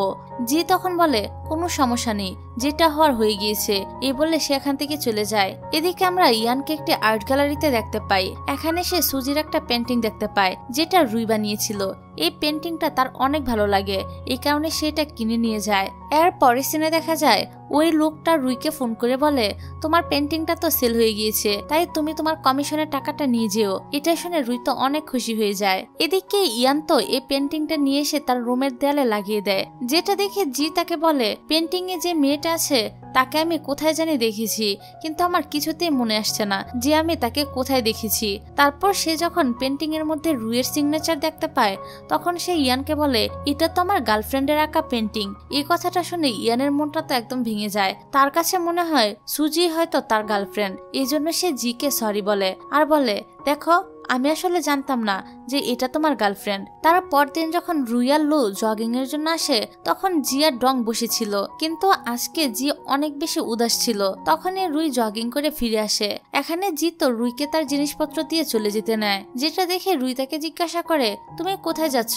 জি তখন বলে, কোনো সমস্যা নেই, যেটা হওয়ার হয়ে গিয়েছে, এই বলে সে এখান থেকে চলে যায়। এদিকে আমরা ইয়ানকে একটি আর্ট গ্যালারিতে দেখতে পাই। এখানে সে সুজির একটা পেন্টিং দেখতে পায় যেটা রুই বানিয়েছিল। এই পেন্টিংটা তার অনেক ভালো লাগে, এই কারণে সে এটা কিনে নিয়ে যায়। এর পরের সিনে দেখা যায় ওই লোকটা রুইকে ফোন করে বলে, তোমার পেন্টিংটা তো সেল হয়ে গিয়েছে, তাই তুমি তোমার কমিশনের টাকাটা নিয়ে যেও। এটা শুনে রুই তো অনেক খুশি হয়ে যায়। এদিকে ইয়ান তো এই পেন্টিংটা নিয়ে এসে তার রুমের দেয়ালে লাগিয়ে দেয়, যেটা দেখে জি তাকে বলে, পেন্টিং এ যে মেয়েটা আছে তাকে আমি কোথায় জানি দেখেছি, কিন্তু আমার কিছুতেই মনে আসছে না যে আমি তাকে কোথায় দেখেছি। তারপর সে যখন পেন্টিং এর মধ্যে রুইয়ের সিগনেচার দেখতে পায় তখন সে ইয়ানকে বলে, এটা তো আমার গার্লফ্রেন্ডের আঁকা পেন্টিং। এই কথাটা শুনে ইয়ানের মনটা তো একদম ভেঙে যায়। তার কাছে মনে হয় সুজি হয়তো তার গার্লফ্রেন্ড, এই জন্য সে জিকে সরি বলে আর বলে, দেখো আমি আসলে জানতাম না যে এটা তোমার গার্লফ্রেন্ড। তার পরদিন যখন রুই আর লু জগিং এর জন্য আসে তখন জি আর ডং বসেছিল, কিন্তু আজকে জি অনেক বেশি উদাস ছিল। তখনই রুই জগিং করে ফিরে আসে। এখানে জি তো রুইকে তার জিনিসপত্র দিয়ে চলে যেতে নেয়, যেটা দেখে রুই তাকে জিজ্ঞাসা করে, তুমি কোথায় যাচ্ছ?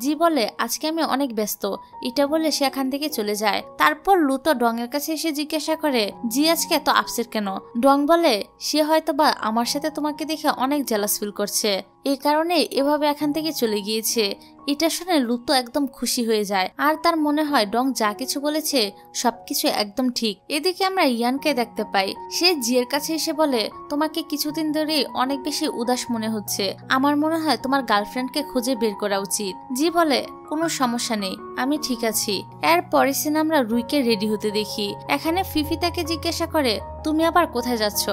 জি বলে, আজকে আমি অনেক ব্যস্ত। এটা বলে সে এখান থেকে চলে যায়। তারপর লু তো ডং এর কাছে এসে জিজ্ঞাসা করে, জি আজকে এত আপসেট কেন? ডং বলে, সে হয়তো বা আমার সাথে তোমাকে দেখে অনেক জেলাস ফিল করছে, এই কারণে এভাবে এখান থেকে চলে গিয়েছে। এটা শুনে লু তো একদম খুশি হয়ে যায় আর তার মনে হয় ডং যা কিছু বলেছে সবকিছু একদম ঠিক। এদিকে আমরা ইয়ানকে দেখতে পাই। সে জিয়ের কাছে এসে বলে, তোমাকে কিছুদিন ধরে অনেক বেশি উদাস মনে হচ্ছে, আমার মনে হয় তোমার গার্লফ্রেন্ডকে খুঁজে বের করা উচিত। জি বলে, কোনো সমস্যা নেই, আমি ঠিক আছি। এর পরের সিনে আমরা রুইকে রেডি হতে দেখি। এখানে ফিফি তাকে জিজ্ঞাসা করে, তুমি আবার কোথায় যাচ্ছ?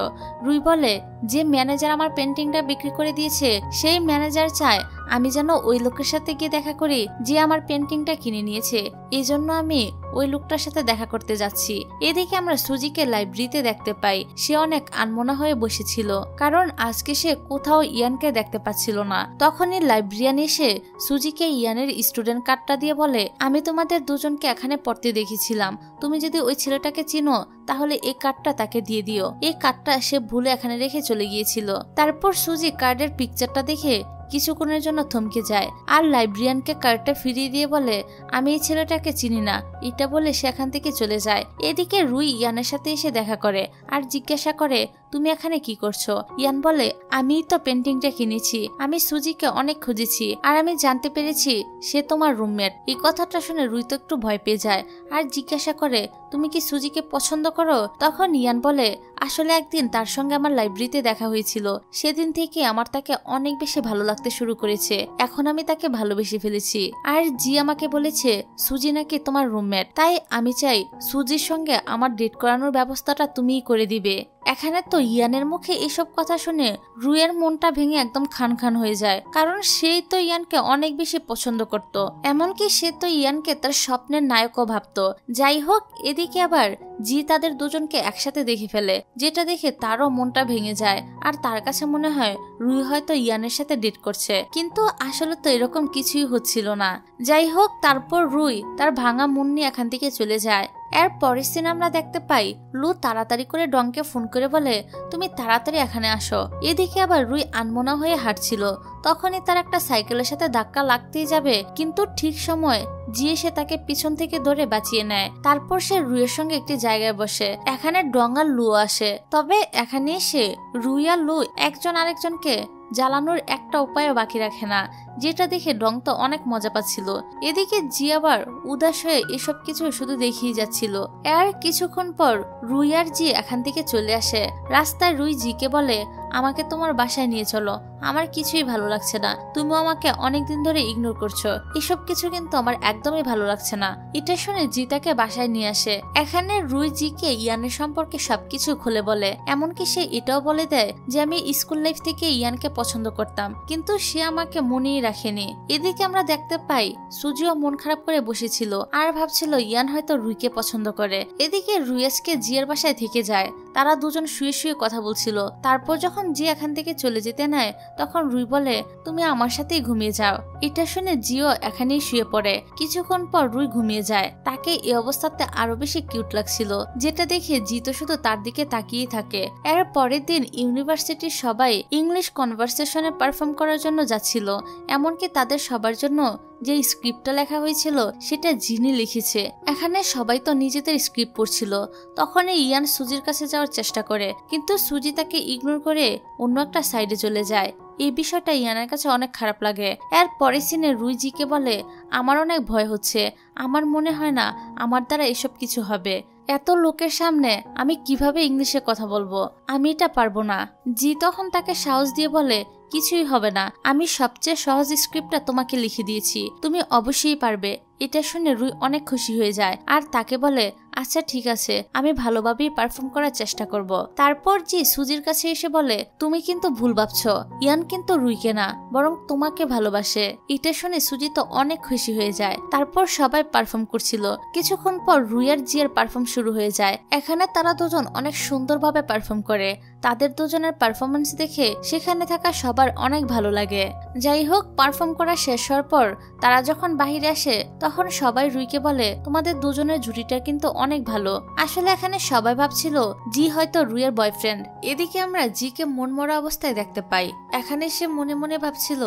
রুই বলে, যে ম্যানেজার আমার পেন্টিংটা বিক্রি করে দিয়েছে সেই ম্যানেজার চায় আমি যেন ওই লোকের সাথে গিয়ে দেখা করি যে আমার পেন্টিংটা কিনে নিয়েছে, এই জন্য আমি ওই লোকটার সাথে দেখা করতে যাচ্ছি। এদিকে আমরা সুজিকে লাইব্রেরিতে দেখতে পাই। সে অনেক আনমনা হয়ে বসেছিল, কারণ আজকে সে কোথাও ইয়ানকে দেখতে পাচ্ছিল না। তখনই লাইব্রেরিয়ান এসে সুজিকে ইয়ানের স্টুডেন্ট কার্ডটা দিয়ে বলে, আমি তোমাদের দুজনকে এখানে পড়তে দেখেছিলাম, তুমি যদি ওই ছেলেটাকে চিনো তাহলে এই কার্ডটা তাকে দিয়ে দিও। এই কার্ডটা সে ভুলে এখানে রেখে চলে গিয়েছিল। তারপর সুজি কার্ডের পিকচারটা দেখে কিছুক্ষণের জন্য থমকে যায় আর লাইব্রেরিয়ানকে কার্ডটা ফিরিয়ে দিয়ে বলে, আমি এই ছেলেটাকে চিনি না। এটা বলে সে এখান থেকে চলে যায়। এদিকে রুই ইয়ানের সাথে এসে দেখা করে আর জিজ্ঞাসা করে, তুমি এখানে কি করছো? ইয়ান বলে, আমি তো পেন্টিংটা কিনেছি, আমি সুজিকে অনেক খুঁজেছি আর আমি জানতে পেরেছি সে তোমার রুমমেট। এই কথাটা শুনে রুই তো একটু ভয় পেয়ে যায় আর জিজ্ঞাসা করে, তুমি কি সুজিকে পছন্দ করো? তখন ইয়ান বলে, আসলে একদিন তার সঙ্গে আমার লাইব্রেরিতে দেখা হয়েছিল, সেদিন থেকে আমার তাকে অনেক বেশি ভালো লাগতে শুরু করেছে, এখন আমি তাকে ভালোবেসে ফেলেছি। আর জি আমাকে বলেছে সুজি নাকি তোমার রুমমেট, তাই আমি চাই সুজির সঙ্গে আমার ডেট করানোর ব্যবস্থাটা তুমিই করে করে দিবে। এখানে তো ইয়ানের মুখে এসব কথা শুনে রুইয়ের মনটা ভেঙে একদম খান খান হয়ে যায়, কারণ সেই তো ইয়ানকে অনেক বেশি পছন্দ করত, এমনকি সে তো ইয়ানকে তার স্বপ্নের নায়কও ভাবত। যাই হোক, এদিকে আবার জি তাদের দুজনকে একসাথে দেখে ফেলে, যেটা দেখে তারও মনটা ভেঙে যায়। আর তার কাছে মনে হয় রুই হয়তো ইয়ানের সাথে ডেট করছে, কিন্তু আসলে তো এরকম কিছুই হচ্ছিল না। যাই হোক, তারপর রুই তার ভাঙা মন নিয়ে এখান থেকে চলে যায়। এর পরের সিন আমরা দেখতে পাই লু তাড়াতাড়ি করে ডংকে ফোন করে বলে, তুমি তাড়াতাড়ি এখানে আসো। এদিকে আবার রুই আনমনা হয়ে হাঁটছিল, তখনই তার একটা সাইকেলের সাথে ধাক্কা লাগতেই যাবে, কিন্তু ঠিক সময় জি এসে তাকে পিছন থেকে ধরে বাঁচিয়ে নেয়। তারপর সে রুইয়ের সঙ্গে একটি জায়গায় বসে। এখানে ডং আর লু আসে, তবে এখানে এসে রুই আর লু একজন আরেকজনকে জ্বালানোর একটা উপায়ও বাকি রাখে না, যেটা দেখে ডং তো অনেক মজা পাচ্ছিল। এদিকে জি আবার উদাস হয়ে এসব কিছু শুধু দেখিয়ে যাচ্ছিল। এর কিছুক্ষণ পর রুই আর জি এখান থেকে চলে আসে। রাস্তায় রুই জিকে বলে, আমাকে তোমার বাসায় নিয়ে চলো, আমার কিছুই ভালো লাগছে না, তুমিও আমাকে অনেকদিন ধরে ইগনোর করছো, এসব কিছু কিন্তু আমার একদমই ভালো লাগছে না। এটা শুনে জি তাকে বাসায় নিয়ে আসে। এখানে রুই জিকে ইয়ানের সম্পর্কে সবকিছু খুলে বলে, এমনকি সে এটাও বলে দেয় যে আমি স্কুল লাইফ থেকে ইয়ানকে পছন্দ করতাম, কিন্তু সে আমাকে মনেই রাখেনি। এদিকে আমরা দেখতে পাই সুজিও মন খারাপ করে বসেছিল আর ভাবছিল ইয়ান হয়তো রুইকে পছন্দ করে। এদিকে রুয়েসকে জিয়ের বাসায় থেকে যায়, তারা দুজন শুয়ে শুয়ে কথা বলছিল। তারপর যখন জি এখান থেকে চলে যেতে নেয়, তখন রুই বলে, তুমি আমার সাথেই ঘুমিয়ে যাও। এটা শুনে জিও এখানেই শুয়ে পড়ে। কিছুক্ষণ পর রুই ঘুমিয়ে যায়। তাকে এই অবস্থাতে আরো বেশি কিউট লাগছিল, যেটা দেখে জি তো শুধু তার দিকে তাকিয়ে থাকে। এর পরের দিন ইউনিভার্সিটির সবাই ইংলিশ কনভারসেশনে পারফর্ম করার জন্য যাচ্ছিল, এমনকি তাদের সবার জন্য যে স্ক্রিপ্টটা লেখা হয়েছিল সেটা জিনি লিখেছে। এখানে সবাই তো নিজেদের স্ক্রিপ্ট পড়ছিল। তখনই ইয়ান সুজির কাছে যাওয়ার চেষ্টা করে, কিন্তু সুজি তাকে ইগনোর করে অন্য একটা সাইডে চলে যায়। এই বিষয়টা ইয়ানের কাছে অনেক খারাপ লাগে। এর পরের সিনে রুই জিকে বলে, আমার অনেক ভয় হচ্ছে, আমার মনে হয় না আমার দ্বারা এসব কিছু হবে। এত লোকের সামনে আমি কিভাবে ইংলিশে কথা বলবো, আমি এটা পারবো না। জি তখন তাকে সাহস দিয়ে বলে, কিছুই হবে না, আমি সবচেয়ে সহজ স্ক্রিপ্টটা তোমাকে লিখে দিয়েছি, তুমি অবশ্যই পারবে। এটা শুনে রুই অনেক খুশি হয়ে যায় আর তাকে বলে, আচ্ছা ঠিক আছে, আমি ভালোভাবেই পারফর্ম করার চেষ্টা করব। তারপর জি সুজির কাছে এসে বলে, তুমি কিন্তু ভুল ভাবছো, ইয়ান কিন্তু রুইকে না, বরং তোমাকে ভালোবাসে। এটা শুনে সুজি তো অনেক খুশি হয়ে যায়। তারপর সবাই পারফর্ম করছিল। কিছুক্ষণ পর রুই আর জি এর পারফর্ম শুরু হয়ে যায়। এখানে তারা দুজন অনেক সুন্দরভাবে পারফর্ম করে। তাদের দুজনের পারফরমেন্স দেখে সেখানে থাকা সবার অনেক ভালো লাগে। যাই হোক, পারফর্ম করা শেষ হওয়ার পর তারা যখন বাহিরে আসে, তখন সবাই রুইকে বলে, তোমাদের দুজনের জুটিটা কিন্তু অনেক ভালো। আসলে এখানে সবাই ভাবছিল জি হয়তো রুইয়ের বয়ফ্রেন্ড। এদিকে আমরা জিকে মনমরা অবস্থায় দেখতে পাই। এখানে সে মনে মনে ভাবছিল,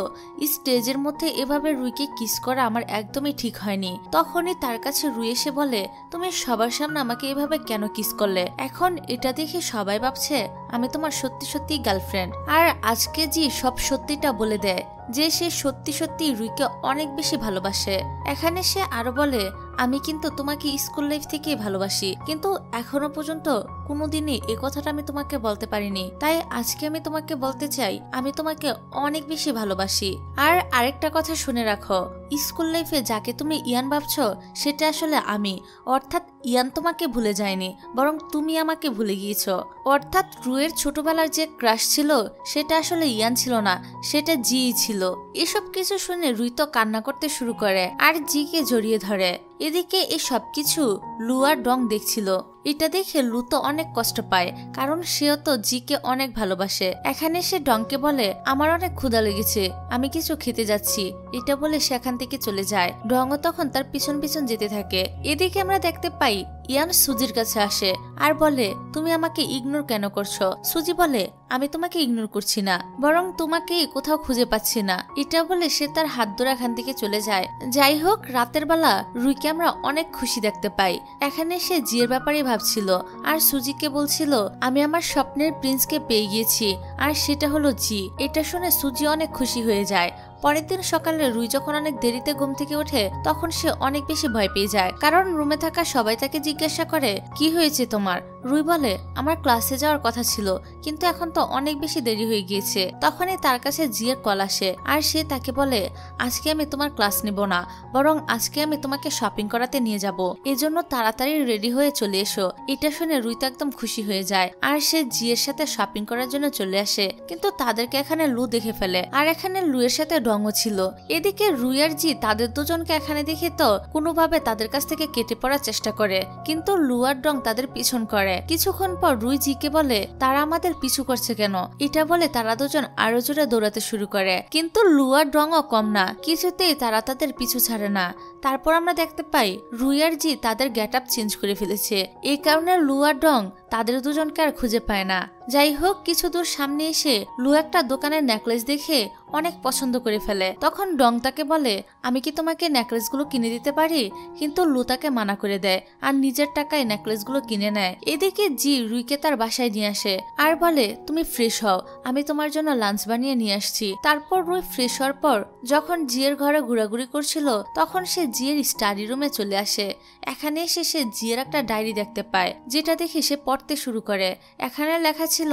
স্টেজের মধ্যে এভাবে রুইকে কিস করা আমার একদমই ঠিক হয়নি। তখনই তার কাছে রুই এসে বলে, তুমি সবার সামনে আমাকে এভাবে কেন কিস করলে? এখন এটা দেখে সবাই ভাবছে আমি তোমার সত্যি সত্যি গার্লফ্রেন্ড। আর আজকে জি সব সত্যিটা বলে দেয় যে সে সত্যি সত্যি রুইকে অনেক বেশি ভালোবাসে। এখানে সে আরো বলে, আমি কিন্তু তোমাকে স্কুল লাইফ থেকে ভালোবাসি, কিন্তু এখনো পর্যন্ত কোনোদিনই এই কথাটা আমি তোমাকে বলতে পারিনি, তাই আজকে আমি তোমাকে বলতে চাই আমি তোমাকে অনেক বেশি ভালোবাসি। আর আরেকটা কথা শুনে রাখো, স্কুল লাইফে যাকে তুমি ইয়ান ভাবছো সেটা আসলে আমি, অর্থাৎ ইয়ান তোমাকে ভুলে যায়নি, বরং তুমি আমাকে ভুলে গিয়েছো। অর্থাৎ রুইয়ের ছোটবেলার যে ক্রাশ ছিল সেটা আসলে ইয়ান ছিল না, সেটা জি ছিল। এসব কিছু শুনে রুই তো কান্না করতে শুরু করে আর জিকে জড়িয়ে ধরে। এদিকে এই সবকিছু লু আর ডং দেখছিল। এটা দেখে লু তো অনেক কষ্ট পায়, কারণ সেও তো জিকে অনেক ভালোবাসে। এখানে সে ডংকে বলে, আমার অনেক ক্ষুধা লেগেছে, আমি কিছু খেতে যাচ্ছি। এটা বলে সেখান থেকে চলে যায়। ডংও তখন তার পিছন পিছন যেতে থাকে। এদিকে আমরা দেখতে পাই ইয়ান সুজির কাছে আসে আর বলে, তুমি আমাকে ইগনোর কেন করছো? সুজি বলে, আমি তোমাকে ইগনোর করছি না, বরং তোমাকে কোথাও খুঁজে পাচ্ছি না। এটা বলে সে তার হাত ধরে এখান থেকে চলে যায়। যাই হোক, রাতের বেলা রুইকে আমরা অনেক খুশি দেখতে পাই। এখানে সে জিয়ের ব্যাপারে ভাবছিল আর সুজিকে বলছিল, আমি আমার স্বপ্নের প্রিন্সকে পেয়ে গিয়েছি আর সেটা হলো জি। এটা শুনে সুজি অনেক খুশি হয়ে যায়। পরের দিন সকালে রুই যখন অনেক দেরিতে ঘুম থেকে ওঠে তখন সে অনেক বেশি ভয় পেয়ে যায়, কারণ রুমে থাকা সবাই তাকে জিজ্ঞাসা করে কি হয়েছে তোমার। রুই বলে আমার ক্লাসে যাওয়ার কথা ছিল, কিন্তু এখন তো অনেক বেশি দেরি হয়ে গিয়েছে। তখনই তার কাছে জিয়ের কল আসে আর সে তাকে বলে আজকে আমি তোমার ক্লাস নিব না, বরং আজকে আমি তোমাকে শপিং করাতে নিয়ে যাব, এজন্য তাড়াতাড়ি রেডি হয়ে চলে এসো। এটা শুনে রুই তো একদম খুশি হয়ে যায় আর সে জিয়ের সাথে শপিং করার জন্য চলে আসে, কিন্তু তাদেরকে এখানে লু দেখে ফেলে আর এখানে লুয়ের সাথে ডংও ছিল। এদিকে রুই আর জি তাদের দুজনকে এখানে দেখে তো কোনোভাবে তাদের কাছ থেকে কেটে পড়ার চেষ্টা করে, কিন্তু লু আর ডং তাদের পিছন করে। কিছুক্ষণ পর রুই জিকে বলে তারা আমাদের পিছু করছে কেন। এটা বলে তারা দুজন আরো জোরে দৌড়াতে শুরু করে, কিন্তু লু আর ডংও কম না, কিছুতেই তারা তাদের পিছু ছাড়ে না। তারপর আমরা দেখতে পাই রুই আর জি তাদের গেট আপ চেঞ্জ করে ফেলেছে, এই কারণে লু আর ডং তাদের দুজনকে আর খুঁজে পায় না। যাই হোক, কিছু দূর সামনে এসে লু একটা দোকানের নেকলেস দেখে অনেক পছন্দ করে ফেলে। তখন ডং তাকে বলে আমি কি তোমাকে নেকলেসগুলো কিনে দিতে পারি, কিন্তু লু তাকে মানা করে দেয় আর নিজের টাকায় নেকলেসগুলো কিনে নেয়। এদিকে জি রুইকে তার বাসায় নিয়ে আসে আর বলে তুমি ফ্রেশ হও, আমি তোমার জন্য লাঞ্চ বানিয়ে নিয়ে আসছি। তারপর রুই ফ্রেশ হওয়ার পর যখন জিয়ের ঘরে ঘোরাঘুরি করছিল তখন সে জিয়ের স্টাডি রুমে চলে আসে। এখানে এসে সে জিয়ের একটা ডায়েরি দেখতে পায়, যেটা দেখে সে পড়তে শুরু করে। এখানে লেখা ছিল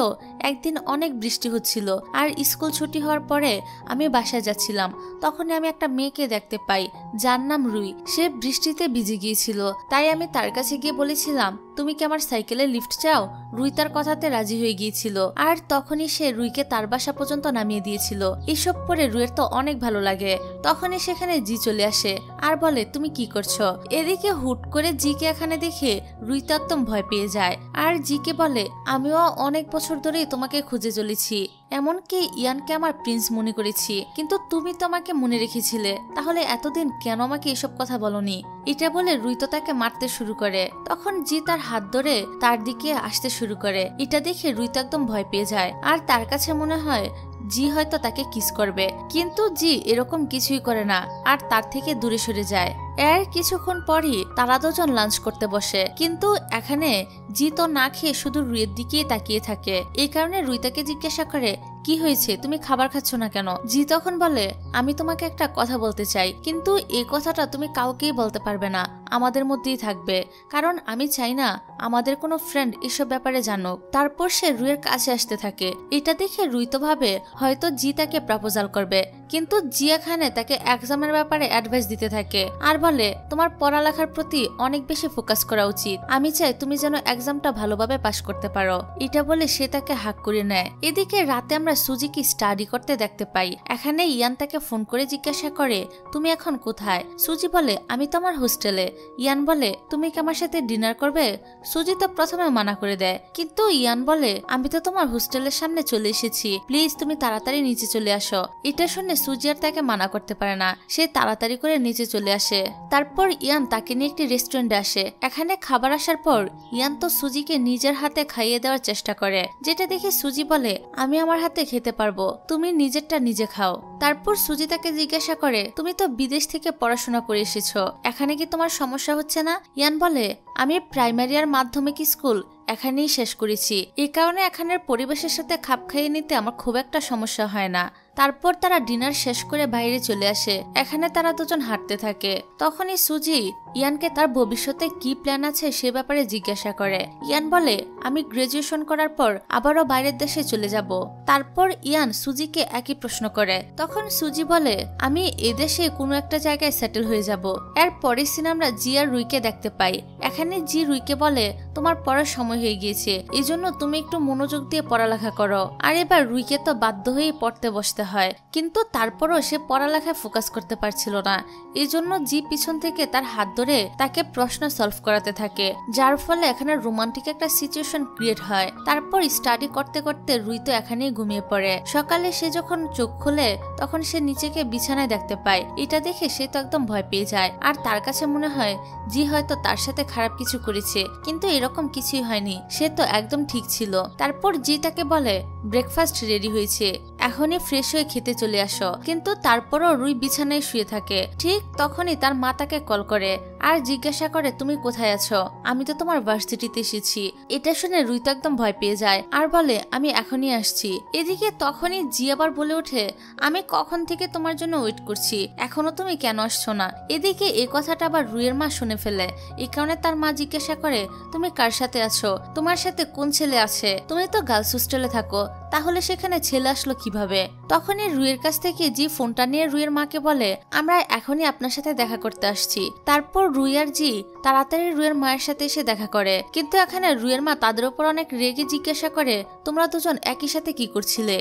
একদিন অনেক বৃষ্টি হচ্ছিল আর স্কুল ছুটি হওয়ার পরে আমি বাসায় যাচ্ছিলাম, তখনই আমি একটা মেয়েকে দেখতে পাই যার নাম রুই। সে বৃষ্টিতে ভিজে গিয়েছিল, তাই আমি তার কাছে গিয়ে বলেছিলাম তুমি কি আমার সাইকেলে লিফট চাও। রুই তার কথাতে রাজি হয়ে গিয়েছিল আর তখনই সে রুইকে তার বাসা পর্যন্ত নামিয়ে দিয়েছিল। এসব পরে রুইয়ের তো অনেক ভালো লাগে। তখনই সেখানে জি চলে আসে আর বলে তুমি কি করছো। এদিকে হুট করে জিকে এখানে দেখে রুই তো একদম ভয় পেয়ে যায় আর জিকে বলে আমিও অনেক বছর ধরেই তোমাকে খুঁজে চলেছি, এমনকি ইয়ানকে আমার প্রিন্স মনে করেছি, কিন্তু তুমি তো আমাকে মনে রেখেছিলে, তাহলে এতদিন কেন আমাকে এসব কথা বলনি। এটা বলে রুই তো তাকে মারতে শুরু করে। তখন জি তার হাত ধরে তার দিকে আসতে শুরু করে। এটা দেখে রুই তো একদম ভয় পেয়ে যায় আর তার কাছে মনে হয় জি হয়তো তাকে কিস করবে, কিন্তু জি এরকম কিছুই করে না আর তার থেকে দূরে সরে যায়। এর কিছুক্ষণ পরই তারা দুজন লাঞ্চ করতে বসে, কিন্তু এখানে জি তো না খেয়ে শুধু রুইয়ের দিকেই তাকিয়ে থাকে। এই কারণে রুই তাকে জিজ্ঞাসা করে কি হয়েছে, তুমি খাবার খাচ্ছ না কেন। জি তখন বলে আমি তোমাকে একটা কথা বলতে চাই, কিন্তু এই কথাটা তুমি কাউকেই বলতে পারবে না, আমাদের মধ্যেই থাকবে, কারণ আমি চাই না আমাদের কোনো ফ্রেন্ড এসব ব্যাপারে জানুক। তারপর সে রুইয়ের কাছে আসতে থাকে। এটা দেখে রুই তো ভাবে হয়তো জি তাকে প্রপোজাল করবে, কিন্তু জি এখানে তাকে এক্সামের ব্যাপারে অ্যাডভাইস দিতে থাকে আর বলে তোমার পড়ালেখার প্রতি অনেক বেশি ফোকাস করা উচিত, আমি চাই তুমি যেন এক্সামটা ভালোভাবে পাস করতে পারো। এটা বলে সে তাকে হাক করে নেয়। এদিকে রাতে আমরা সুজিকে স্টাডি করতে দেখতে পাই। এখানে ইয়ান তাকে ফোন করে জিজ্ঞাসা করে তুমি এখন কোথায়। সুজি বলে আমি তো আমার হোস্টেলে। ইয়ান বলে তুমি কি আমার সাথে ডিনার করবে। সুজি তো প্রথমে মানা করে দেয়, কিন্তু ইয়ান বলে আমি তো তোমার হোস্টেলের সামনে চলে এসেছি, প্লিজ তুমি তাড়াতাড়ি নিচে চলে আসো। এটা শুনে সুজি আর তাকে মানা করতে পারে না, সে তাড়াতাড়ি করে নিচে চলে আসে। তারপর ইয়ান তাকে নিয়ে একটি রেস্টুরেন্টে আসে। এখানে খাবার আসার পর ইয়ান তো সুজিকে নিজের হাতে খাইয়ে দেওয়ার চেষ্টা করে, যেটা দেখে সুজি বলে আমি আমার হাতে খেতে পারবো, তুমি নিজেরটা নিজে খাও। তারপর সুজি তাকে জিজ্ঞাসা করে তুমি তো বিদেশ থেকে পড়াশোনা করে এসেছো, এখানে কি তোমার সমস্যা হচ্ছে না। ইয়ান বলে আমি প্রাইমারি আর মাধ্যমিক স্কুল এখানেই শেষ করেছি, এই কারণে এখানের পরিবেশের সাথে খাপ খাইয়ে নিতে আমার খুব একটা সমস্যা হয় না। তারপর তারা ডিনার শেষ করে বাইরে চলে আসে। এখানে তারা দুজন হাঁটতে থাকে। তখনই সুজি ইয়ানকে তার ভবিষ্যতে কি প্ল্যান আছে সে ব্যাপারে জিজ্ঞাসা করে। ইয়ান বলে আমি গ্রাজুয়েশন করার পর আবারও বাইরের দেশে চলে যাব। তারপর ইয়ান সুজিকে একই প্রশ্ন করে। তখন সুজি বলে আমি এদেশে কোনো একটা জায়গায় সেটেল হয়ে যাব। এর পরের সিনে আমরা জি আর রুইকে দেখতে পাই। এখানে জি রুইকে বলে তোমার পড়ার সময় হয়ে গিয়েছে, এই জন্য তুমি একটু মনোযোগ দিয়ে পড়ালেখা করো। আর এবার রুইকে তো বাধ্য হয়ে পড়তে বসতে হয়, কিন্তু তারপরও সে পড়ালেখায় ফোকাস করতে পারছিল না। এই জন্য জি পিছন থেকে তার হাত ধরে তাকে প্রশ্ন সলভ করাতে থাকে, যার ফলে এখানে রোমান্টিক একটা সিচুয়েশন ক্রিয়েট হয়। তারপর স্টাডি করতে করতে রুই তো এখানেই ঘুমিয়ে পড়ে। সকালে সে যখন চোখ খুলে তখন সে নিচেকে বিছানায় দেখতে পায়। এটা দেখে সে তো একদম ভয় পেয়ে যায় আর তার কাছে মনে হয় জি হয়তো তার সাথে খারাপ কিছু করেছে, কিন্তু এরকম কিছুই হয়নি, সে তো একদম ঠিক ছিল। তারপর জি তাকে বলে ব্রেকফাস্ট রেডি হয়েছে, এখনই ফ্রেশ হয়ে খেতে চলে আসো। কিন্তু তারপরও রুই বিছানায় শুয়ে থাকে। ঠিক তখনই তার মা তাকে কল করে আর জিজ্ঞাসা করে তুমি কোথায় আছো, আমি তো তোমার ভার্সিটিতে এসেছি। এটা শুনে রুই তো একদম ভয় পেয়ে যায় আর বলে আমি এখনই আসছি। এদিকে তখনই জি আবার বলে ওঠে আমি কখন থেকে তোমার জন্য ওয়েট করছি, এখনো তুমি কেন আসছো না। এদিকে এই কথাটা আবার রুইয়ের মা শুনে ফেলে। এই কারণে তার মা জিজ্ঞাসা করে তুমি কার সাথে আছো, তোমার সাথে কোন ছেলে আছে, তুমি তো গার্লস হোস্টেলে থাকো, তাহলে সেখানে ছেলে আসলো কিভাবে। তখনই রুইয়ের কাছ থেকে জি ফোনটা নিয়ে রুইয়ের মাকে বলে আমরা এখনই আপনার সাথে দেখা করতে আসছি। তারপর রুই আর জি তাড়াতাড়ি রুইয়ের মায়ের সাথে এসে দেখা করে, কিন্তু এখানে রুইয়ের মা তাদের উপর অনেক রেগে জিজ্ঞাসা করে তোমরা দুজন একই সাথে কি করছিলে।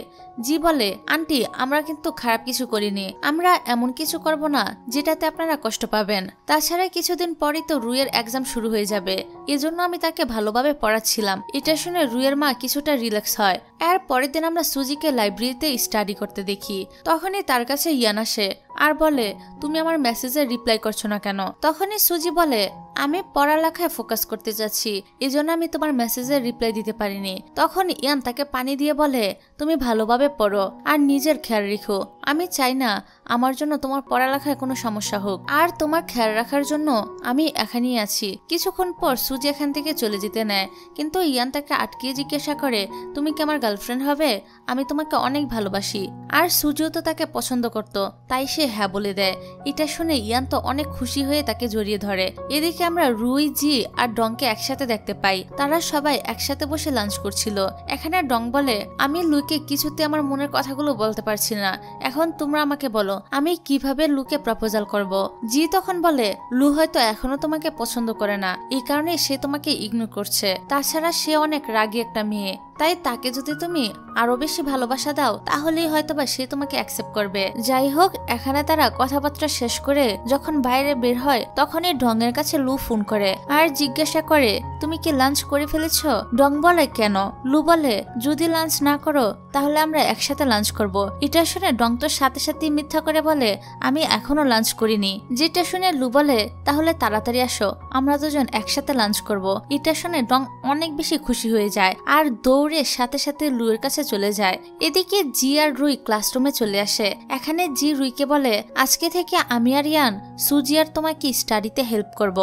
জি বলে আন্টি আমরা কিন্তু খারাপ কিছু করিনি, আমরা এমন কিছু করব না যেটাতে আপনারা কষ্ট পাবেন। তাছাড়া কিছুদিন পরেই তো রুইয়ের এক্সাম শুরু হয়ে যাবে, এজন্য আমি তাকে ভালোভাবে পড়াচ্ছিলাম। এটা শুনে রুইয়ের মা কিছুটা রিল্যাক্স হয়। এর পরের দিন আমরা সুজিকে লাইব্রেরিতে স্টাডি করতে দেখি। তখনই তার কাছে ইয়ান আসে আর বলে তুমি আমার মেসেজে রিপ্লাই করছো না কেন। তখনই সুজি বলে আমি পড়ালেখায় ফোকাস করতে যাচ্ছি, এজন্য আমি তোমার মেসেজের রিপ্লাই দিতে পারিনি। তখন ইয়ান তাকে পানি দিয়ে বলে তুমি ভালোভাবে পড়ো আর নিজের খেয়াল রেখো, আমি চাই না আমার জন্য তোমার পড়ালেখায় কোনো সমস্যা হোক, আর তোমার খেয়াল রাখার জন্য আমি এখানেই আছি। কিছুক্ষণ পর সুজি এখান থেকে চলে যেতে নেয়, কিন্তু ইয়ান তাকে আটকিয়ে জিজ্ঞাসা করে তুমি কি আমার গার্লফ্রেন্ড হবে, আমি তোমাকে অনেক ভালোবাসি। আর সুজিও তো তাকে পছন্দ করত, তাই সে হ্যাঁ বলে দেয়। এটা শুনে ইয়ান তো অনেক খুশি হয়ে তাকে জড়িয়ে ধরে। এদিকে আমরা রুই জি আর ডংকে একসাথে দেখতে পাই, তারা সবাই একসাথে বসে লাঞ্চ করছিল। এখানে ডং বলে আমি লুকে কিছুতে আমার মনের কথাগুলো বলতে পারছি না, এখন তোমরা আমাকে বলো আমি কিভাবে লুকে প্রপোজাল করব। জি তখন বলে লু হয়তো এখনো তোমাকে পছন্দ করে না, এই কারণে সে তোমাকে ইগনোর করছে, তাছাড়া সে অনেক রাগী একটা মেয়ে, তাই তাকে যদি তুমি আরো বেশি ভালোবাসা দাও তাহলেই হয়তোবা সে তোমাকে অ্যাকসেপ্ট করবে। যাই হোক এখানে তারা কথাবার্তা শেষ করে যখন বাইরে বের হয় তখনই ডংয়ের কাছে লু ফোন করে আর জিজ্ঞাসা করে তুমি কি লাঞ্চ করে ফেলেছো। ডং বলে কেন। লু বলে যদি লাঞ্চ না করো তাহলে আমরা একসাথে লাঞ্চ করব। এটা শুনে ডং তো সাথে সাথে মিথ্যা করে বলে আমি এখনো লাঞ্চ করিনি। যেটা শুনে লু বলে তাহলে তাড়াতাড়ি আসো, আমরা দুজন একসাথে লাঞ্চ করব। এটা শুনে ডং অনেক বেশি খুশি হয়ে যায় আর দৌড়ে সাথে সাথে লুয়ের কাছে চলে যায়। এদিকে জি আর রুই ক্লাসরুমে চলে আসে। এখানে জি রুইকে বলে আজকে থেকে আমি আর ইয়ান সুজি আর তোমাকে স্টাডিতে হেল্প করব।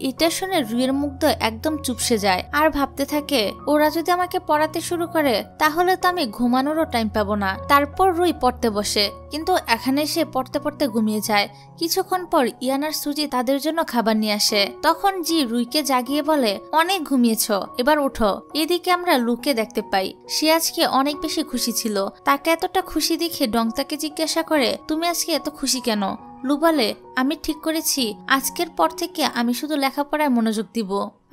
এটা শুনে রুইয়ের মুগ্ধ একদম চুপসে যায় আর ভাবতে থাকে ওরা যদি আমাকে পড়াতে শুরু করে তাহলে তো আমি ঘুমানোরও টাইম পাবো না। তারপর রুই পড়তে বসে, কিন্তু এখানে সে পড়তে পড়তে ঘুমিয়ে যায়। কিছুক্ষণ পর ইয়ান আর সুজি তাদের জন্য খাবার নিয়ে আসে। তখন জি রুইকে জাগিয়ে বলে অনেক ঘুমিয়েছো, এবার উঠো। এদিকে আমরা লুকে দেখতে পাই, সে আজকে অনেক বেশি খুশি ছিল। তাকে এতটা খুশি দেখে ডং তাকে জিজ্ঞাসা করে তুমি আজকে এত খুশি কেন। লু বলে আমি ঠিক করেছি আজকের পর থেকে আমি শুধু লেখাপড়ায় মনোযোগ দিব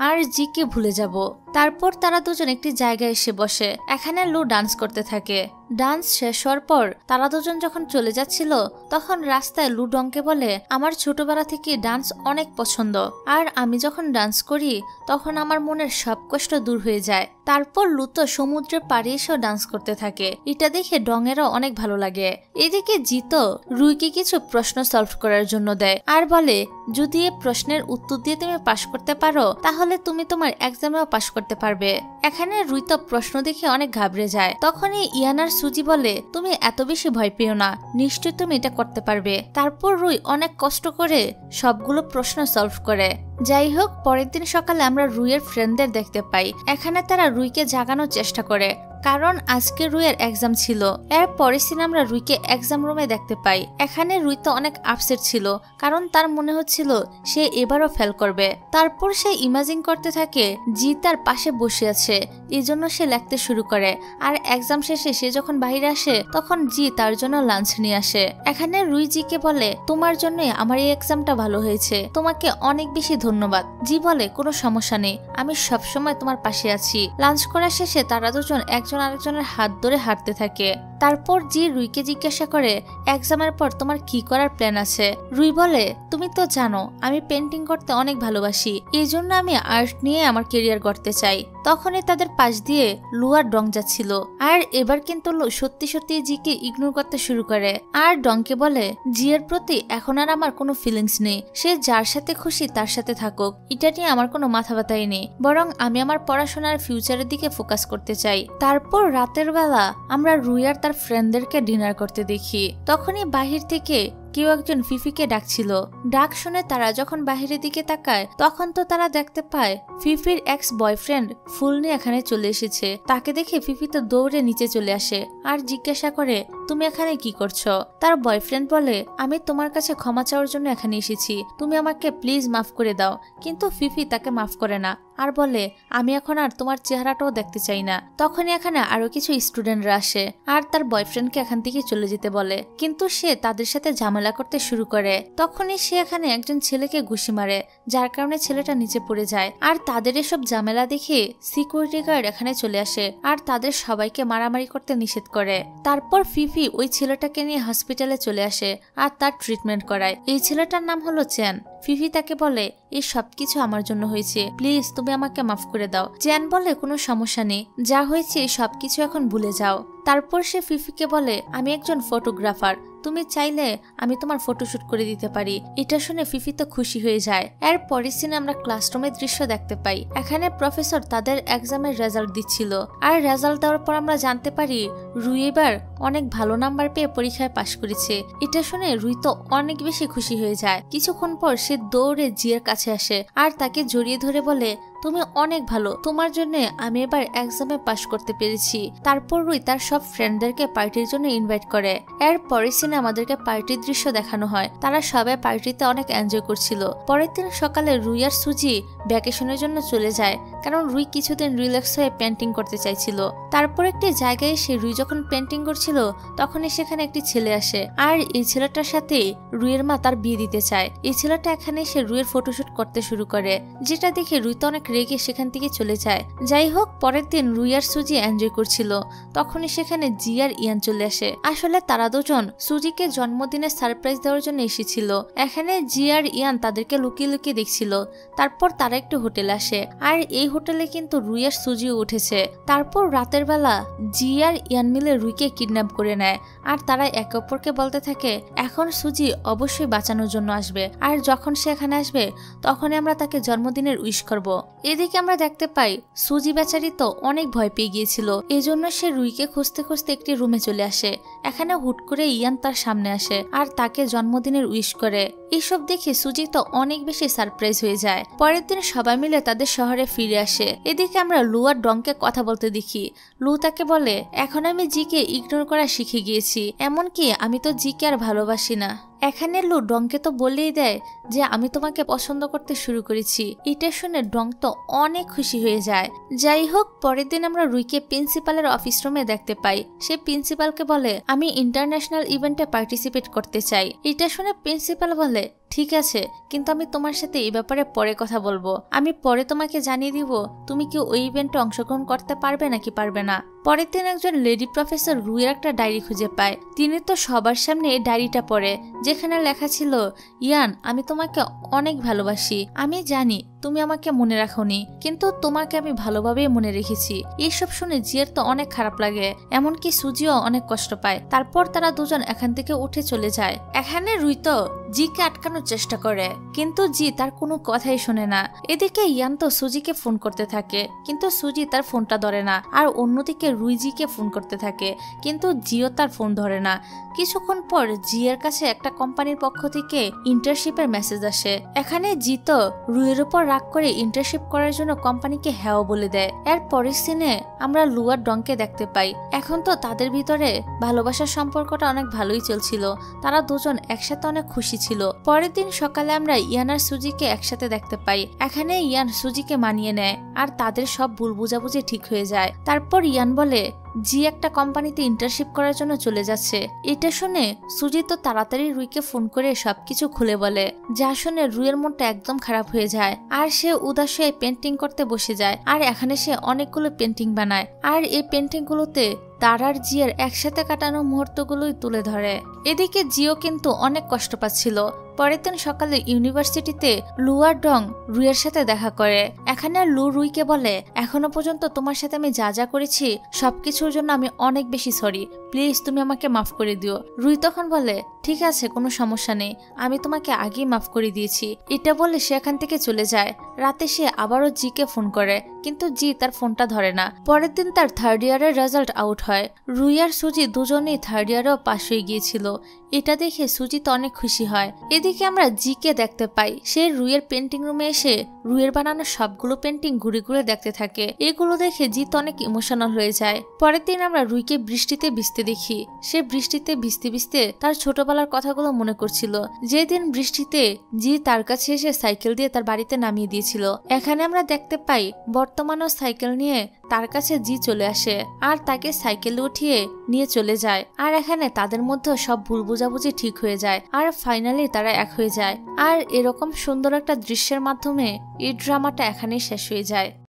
আর জিকে ভুলে যাব। তারপর তারা দুজন একটি জায়গায় এসে বসে। এখানে লু ডান্স করতে থাকে। ডান্স শেষ হওয়ার পর তারা দুজন যখন চলে যাচ্ছিল তখন রাস্তায় লু ডংকে বলে আমার ছোটবেলা থেকে ডান্স অনেক পছন্দ, আর আমি যখন ডান্স করি তখন আমার মনের সব কষ্ট দূর হয়ে যায়। তারপর লু তো সমুদ্রের পাড়ে এসেও ডান্স করতে থাকে। এটা দেখে ডংয়েরও অনেক ভালো লাগে। এদিকে জিতো রুইকে কিছু প্রশ্ন সলভ করার জন্য দেয় আর বলে যদি এই প্রশ্নের উত্তর দিয়ে তুমি পাশ করতে পারো তাহলে তুমি তোমার এক্সামেও পাশ করতে পারবে। এখানে রুই তো প্রশ্ন দেখে অনেক ঘাবড়ে যায়। তখনই ইয়ান আর সুজি বলে তুমি এত বেশি ভয় পেও না, নিশ্চয়ই তুমি এটা করতে পারবে। তারপর রুই অনেক কষ্ট করে সবগুলো প্রশ্ন সলভ করে। যাই হোক পরের দিন সকালে আমরা রুইয়ের ফ্রেন্ডদের দেখতে পাই। এখানে তারা রুইকে জাগানোর চেষ্টা করে কারণ আজকে রুইয়ের এক্সাম ছিল। এর পরের দিন আমরা রুইকে এক্সাম রুমে দেখতে পাই। এখানে রুই তো অনেক আপসেট ছিল কারণ তার মনে হচ্ছিল সে এবারও ফেল করবে। তারপর সে ইমাজিন করতে থাকে জি তার পাশে বসে আছে, এই জন্য সে লিখতে শুরু করে। আর এক্সাম শেষে সে যখন বাইরে আসে তখন জি তার জন্য লাঞ্চ নিয়ে আসে। এখানে রুই জিকে বলে তোমার জন্যই আমার এই এক্সামটা ভালো হয়েছে, তোমাকে অনেক বেশি ধন্যবাদ। জি বলে কোনো সমস্যা নেই, আমি সবসময় তোমার পাশে আছি। লাঞ্চ করা শেষে তারা দুজন একজন আরেকজনের হাত ধরে হাঁটতে থাকে। তারপর জি রুইকে জিজ্ঞাসা করে এক্সামের পর তোমার কি করার প্ল্যান আছে। রুই বলে তুমি তো জানো আমি পেন্টিং করতে অনেক ভালোবাসি, এই জন্য আমি আর্ট নিয়ে আমার কেরিয়ার গড়তে চাই। তখনই তাদের পাশ দিয়ে লু আর ডং যাচ্ছিল, আর এবার কিন্তু লু সত্যি সত্যি জিকে ইগনোর করতে শুরু করে আর ডংকে বলে জিয়ের প্রতি এখন আর আমার কোনো ফিলিংস নেই, সে যার সাথে খুশি তার সাথে থাকুক, এটা নিয়ে আমার কোনো মাথা ব্যথাই নেই, বরং আমি আমার পড়াশোনার ফিউচারের দিকে ফোকাস করতে চাই। তারপর রাতের বেলা আমরা রুই আর তার ফ্রেন্ডদেরকে ডিনার করতে দেখি। তখনই বাহির থেকে কেউ একজন ফিফিকে ডাকছিল। ডাক শুনে তারা যখন বাহিরের দিকে তাকায় তখন তো তারা দেখতে পায় ফিফির এক্স বয়ফ্রেন্ড ফুল নিয়ে এখানে চলে এসেছে। তাকে দেখে ফিফি তো দৌড়ে নিচে চলে আসে আর জিজ্ঞাসা করে, তুমি এখানে কি করছো? তার বয়ফ্রেন্ড বলে, আমি তোমার কাছে ক্ষমা চাওয়ার জন্য এখানে এসেছি, তুমি আমাকে প্লিজ মাফ করে দাও। কিন্তু ফিফি তাকে মাফ করে না আর বলে, আমি এখন আর তোমার চেহারাটাও দেখতে চাই না। তখনই এখানে আরো কিছু স্টুডেন্টরা আসে আর তার বয়ফ্রেন্ডকে এখান থেকে চলে যেতে বলে, কিন্তু সে তাদের সাথে ঝামেলা করতে শুরু করে। তখনই সে এখানে একজন ছেলেকে ঘুষি মারে, যার কারণে ছেলেটা নিচে পড়ে যায়। আর তাদের এসব ঝামেলা দেখে সিকিউরিটি গার্ড এখানে চলে আসে আর তাদের সবাইকে মারামারি করতে নিষেধ করে। তারপর ফিফি ওই ছেলেটাকে নিয়ে হসপিটালে চলে আসে আর তার ট্রিটমেন্ট করায়। এই ছেলেটার নাম হলো চ্যান। ফিফি তাকে বলে, এই সবকিছু আমার জন্য হয়েছে, প্লিজ তুমি আমাকে মাফ করে দাও। চ্যান বলে, কোনো সমস্যা নেই, যা হয়েছে সবকিছু এখন ভুলে যাও। তারপর সে ফিফিকে বলে, আমি একজন ফটোগ্রাফার, তুমি চাইলে আমি তোমার ফটোশুট করে দিতে পারি। এটা শুনে ফিফি তো খুশি হয়ে যায়। এর পরের সিনে আমরা ক্লাসরুমের দৃশ্য দেখতে পাই। এখানে প্রফেসর তাদের এক্সামের রেজাল্ট দিচ্ছিল আর রেজাল্ট দেওয়ার পর আমরা জানতে পারি রুই এবার অনেক ভালো নাম্বার পেয়ে পরীক্ষায় পাশ করেছে। এটা শুনে রুই তো অনেক বেশি খুশি হয়ে যায়। কিছুক্ষণ পর সে দৌড়ে জিয়ার কাছে আসে আর তাকে জড়িয়ে ধরে বলে, তুমি অনেক ভালো, তোমার জন্য আমি এবার এক্সামে পাশ করতে পেরেছি। তারপর রুই তার সব ফ্রেন্ডদেরকে পার্টির জন্য ইনভাইট করে। এর পরের সিনে আমাদেরকে পার্টির দৃশ্য দেখানো হয়। তারা সবাই পার্টিতে অনেক এনজয় করছিল। পরের দিন সকালে রুই আর সুজি ভ্যাকেশনের জন্য চলে যায়, কারণ রুই কিছুদিন রিল্যাক্স হয়ে পেন্টিং করতে চাইছিল। তারপর একটি জায়গায় এসে রুই যখন পেন্টিং করছিল তখনই সেখানে একটি ছেলে আসে আর এই ছেলেটার সাথে রুইয়ের মা তার বিয়ে দিতে চায়। এই ছেলেটা এখানে এসে রুইয়ের ফটোশুট করতে শুরু করে, যেটা দেখে রুই তো অনেক রেগে সেখান থেকে চলে যায়। যাই হোক, পরের দিন রুই আর সুজি এনজয় করছিল, তখনই সেখানে জি আর ইয়ান চলে আসে। আসলে তারা দুজন সুজিকে জন্মদিনে সারপ্রাইজ দেওয়ার জন্য এসেছিল। এখানে জি আর ইয়ান তাদেরকে লুকিয়ে লুকিয়ে দেখছিল। তারপর তারা একটু হোটেলে আসে আর এই হোটেলে কিন্তু রুই আর সুজিও উঠেছে। তারপর রাতের বেলা জি আর ইয়ান মিলে রুইকে কিডন্যাপ করে নেয় আর তারা একে অপরকে বলতে থাকে, এখন সুজি অবশ্যই বাঁচানোর জন্য আসবে আর যখন সে এখানে আসবে তখনই আমরা তাকে জন্মদিনের উইশ করব। এদিকে আমরা দেখতে পাই সুজি বেচারি তো অনেক ভয় পেয়ে গিয়েছিল, এজন্য সে রুইকে খুঁজতে খুঁজতে একটি রুমে চলে আসে। এখানে হুট করে ইয়ান তার সামনে আসে আর তাকে জন্মদিনের উইশ করে। এইসব দেখে সুজি তো অনেক বেশি সারপ্রাইজ হয়ে যায়। পরের দিন সবাই মিলে তাদের শহরে ফিরে আসে। এদিকে আমরা লু আর ডংকে কথা বলতে দেখি। লু তাকে বলে, এখন আমি জিকে ইগনোর করা শিখে গিয়েছি, এমনকি আমি তো জিকে আর ভালোবাসি না। এখানে লু ডংকে তো বলেই দেয় যে আমি তোমাকে পছন্দ করতে শুরু করেছি। এটা শুনে ডং তো অনেক খুশি হয়ে যায়। যাই হোক, পরের দিন আমরা রুইকে প্রিন্সিপালের অফিস রুমে দেখতে পাই। সে প্রিন্সিপালকে বলে, আমি ইন্টারন্যাশনাল ইভেন্টে পার্টিসিপেট করতে চাই। এটা শুনে প্রিন্সিপাল বলে, ঠিক আছে, কিন্তু আমি তোমার সাথে এই ব্যাপারে পরে কথা বলবো। আমি পরে তোমাকে জানিয়ে দিব তুমি কি ওই ইভেন্টে অংশগ্রহণ করতে পারবে নাকি পারবে না। পরের দিন একজন লেডি প্রফেসর রুইয়ের একটা ডায়েরি খুঁজে পায়। তিনি তো সবার সামনে এই ডায়েরিটা পড়ে, যেখানে লেখা ছিল, ইয়ান, আমি তোমাকে অনেক ভালোবাসি। আমি জানি তুমি আমাকে মনে রাখোনি, কিন্তু তোমাকে আমি ভালোভাবেই মনে রেখেছি। এইসব শুনে জিয়ের তো অনেক খারাপ লাগে, এমনকি সুজিও অনেক কষ্ট পায়। তারপর তারা দুজন এখান থেকে উঠে চলে যায়। এখানে রুই তো জিকে আটকানোর চেষ্টা করে, কিন্তু জি তার কোনো কথাই শোনে না। এদিকে ইয়ান তো সুজিকে ফোন করতে থাকে, কিন্তু সুজি তার ফোনটা ধরে না। আর অন্যদিকে রুই জিকে ফোন করতে থাকে, কিন্তু জিও তার ফোন ধরে না। কিছুক্ষণ পর জিয়ের কাছে একটা কোম্পানির পক্ষ থেকে ইন্টার্নশিপের মেসেজ আসে। এখানে জি তো রুইয়ের উপর রাগ করে ইন্টার্নশিপ করার জন্য কোম্পানিকে হ্যাঁ বলে দেয়। এর পরের সিনে আমরা লু আর ডংকে দেখতে পাই। এখন তো তাদের ভিতরে ভালোবাসার সম্পর্কটা অনেক ভালোই চলছিল, তারা দুজন একসাথে অনেক খুশি ছিল। পরের দিন সকালে আমরা ইয়ান আর সুজিকে একসাথে দেখতে পাই। এখানে ইয়ান সুজিকে মানিয়ে নেয় আর তাদের সব ভুল বুঝাবুঝি ঠিক হয়ে যায়। তারপর ইয়ান বলে, জি একটা কোম্পানিতে ইন্টার্নশিপ করার জন্য চলে যাচ্ছে। এটা শুনে সুজি তো তাড়াতাড়ি রুইকে ফোন করে সবকিছু খুলে বলে, যা শুনে রুইয়ের মনটা একদম খারাপ হয়ে যায় আর সে উদাস হয়ে পেন্টিং করতে বসে যায়। আর এখানে সে অনেকগুলো পেন্টিং বানায় আর এই পেন্টিং গুলোতে তার আর জিয়ের একসাথে কাটানো মুহূর্তগুলোই তুলে ধরে। এদিকে জিও কিন্তু অনেক কষ্ট পাচ্ছিল। পরের দিন সকালে ইউনিভার্সিটিতে লু আর ডং রুইয়ের সাথে দেখা করে। এখানে লু রুইকে বলে, এখনো পর্যন্ত তোমার সাথে আমি যা যা করেছি সবকিছুর জন্য আমি অনেক বেশি সরি, প্লিজ তুমি আমাকে মাফ করে দিও। রুই তখন বলে, ঠিক আছে, কোনো সমস্যা নেই, আমি তোমাকে আগেই মাফ করে দিয়েছি। এটা বলে সে এখান থেকে চলে যায়। রাতে সে আবারও জিকে ফোন করে, কিন্তু জি তার ফোনটা ধরে না। পরের দিন তার থার্ড ইয়ারের রেজাল্ট আউট হয়। রুই আর সুজি দুজনেই থার্ড ইয়ারেও পাশ হয়ে গিয়েছিল। এটা দেখে সুজি তো অনেক খুশি হয়। এদিকে আমরা জিকে দেখতে পাই, সে রুইয়ের পেন্টিং রুমে এসে রুইয়ের বানানো সবগুলো পেন্টিং ঘুরে ঘুরে দেখতে থাকে। এগুলো দেখে জিত অনেক ইমোশনাল হয়ে যায়। পরের দিন আমরা রুইকে বৃষ্টিতে ভিজতে দেখি। সে বৃষ্টিতে ভিজতে ভিজতে তার ছোটবেলার কথাগুলো মনে করছিল, যেদিন বৃষ্টিতে জি তার কাছে এসে সাইকেল দিয়ে তার বাড়িতে নামিয়ে দিয়েছিল। এখানে আমরা দেখতে পাই বর্তমানেও সাইকেল নিয়ে তার কাছে জি চলে আসে আর তাকে সাইকেলে উঠিয়ে নিয়ে চলে যায়। আর এখানে তাদের মধ্যে সব ভুল বোঝাবুঝি ঠিক হয়ে যায় আর ফাইনালি তারা এক হয়ে যায়। আর এরকম সুন্দর একটা দৃশ্যের মাধ্যমে এই ড্রামাটা এখানেই শেষ হয়ে যায়।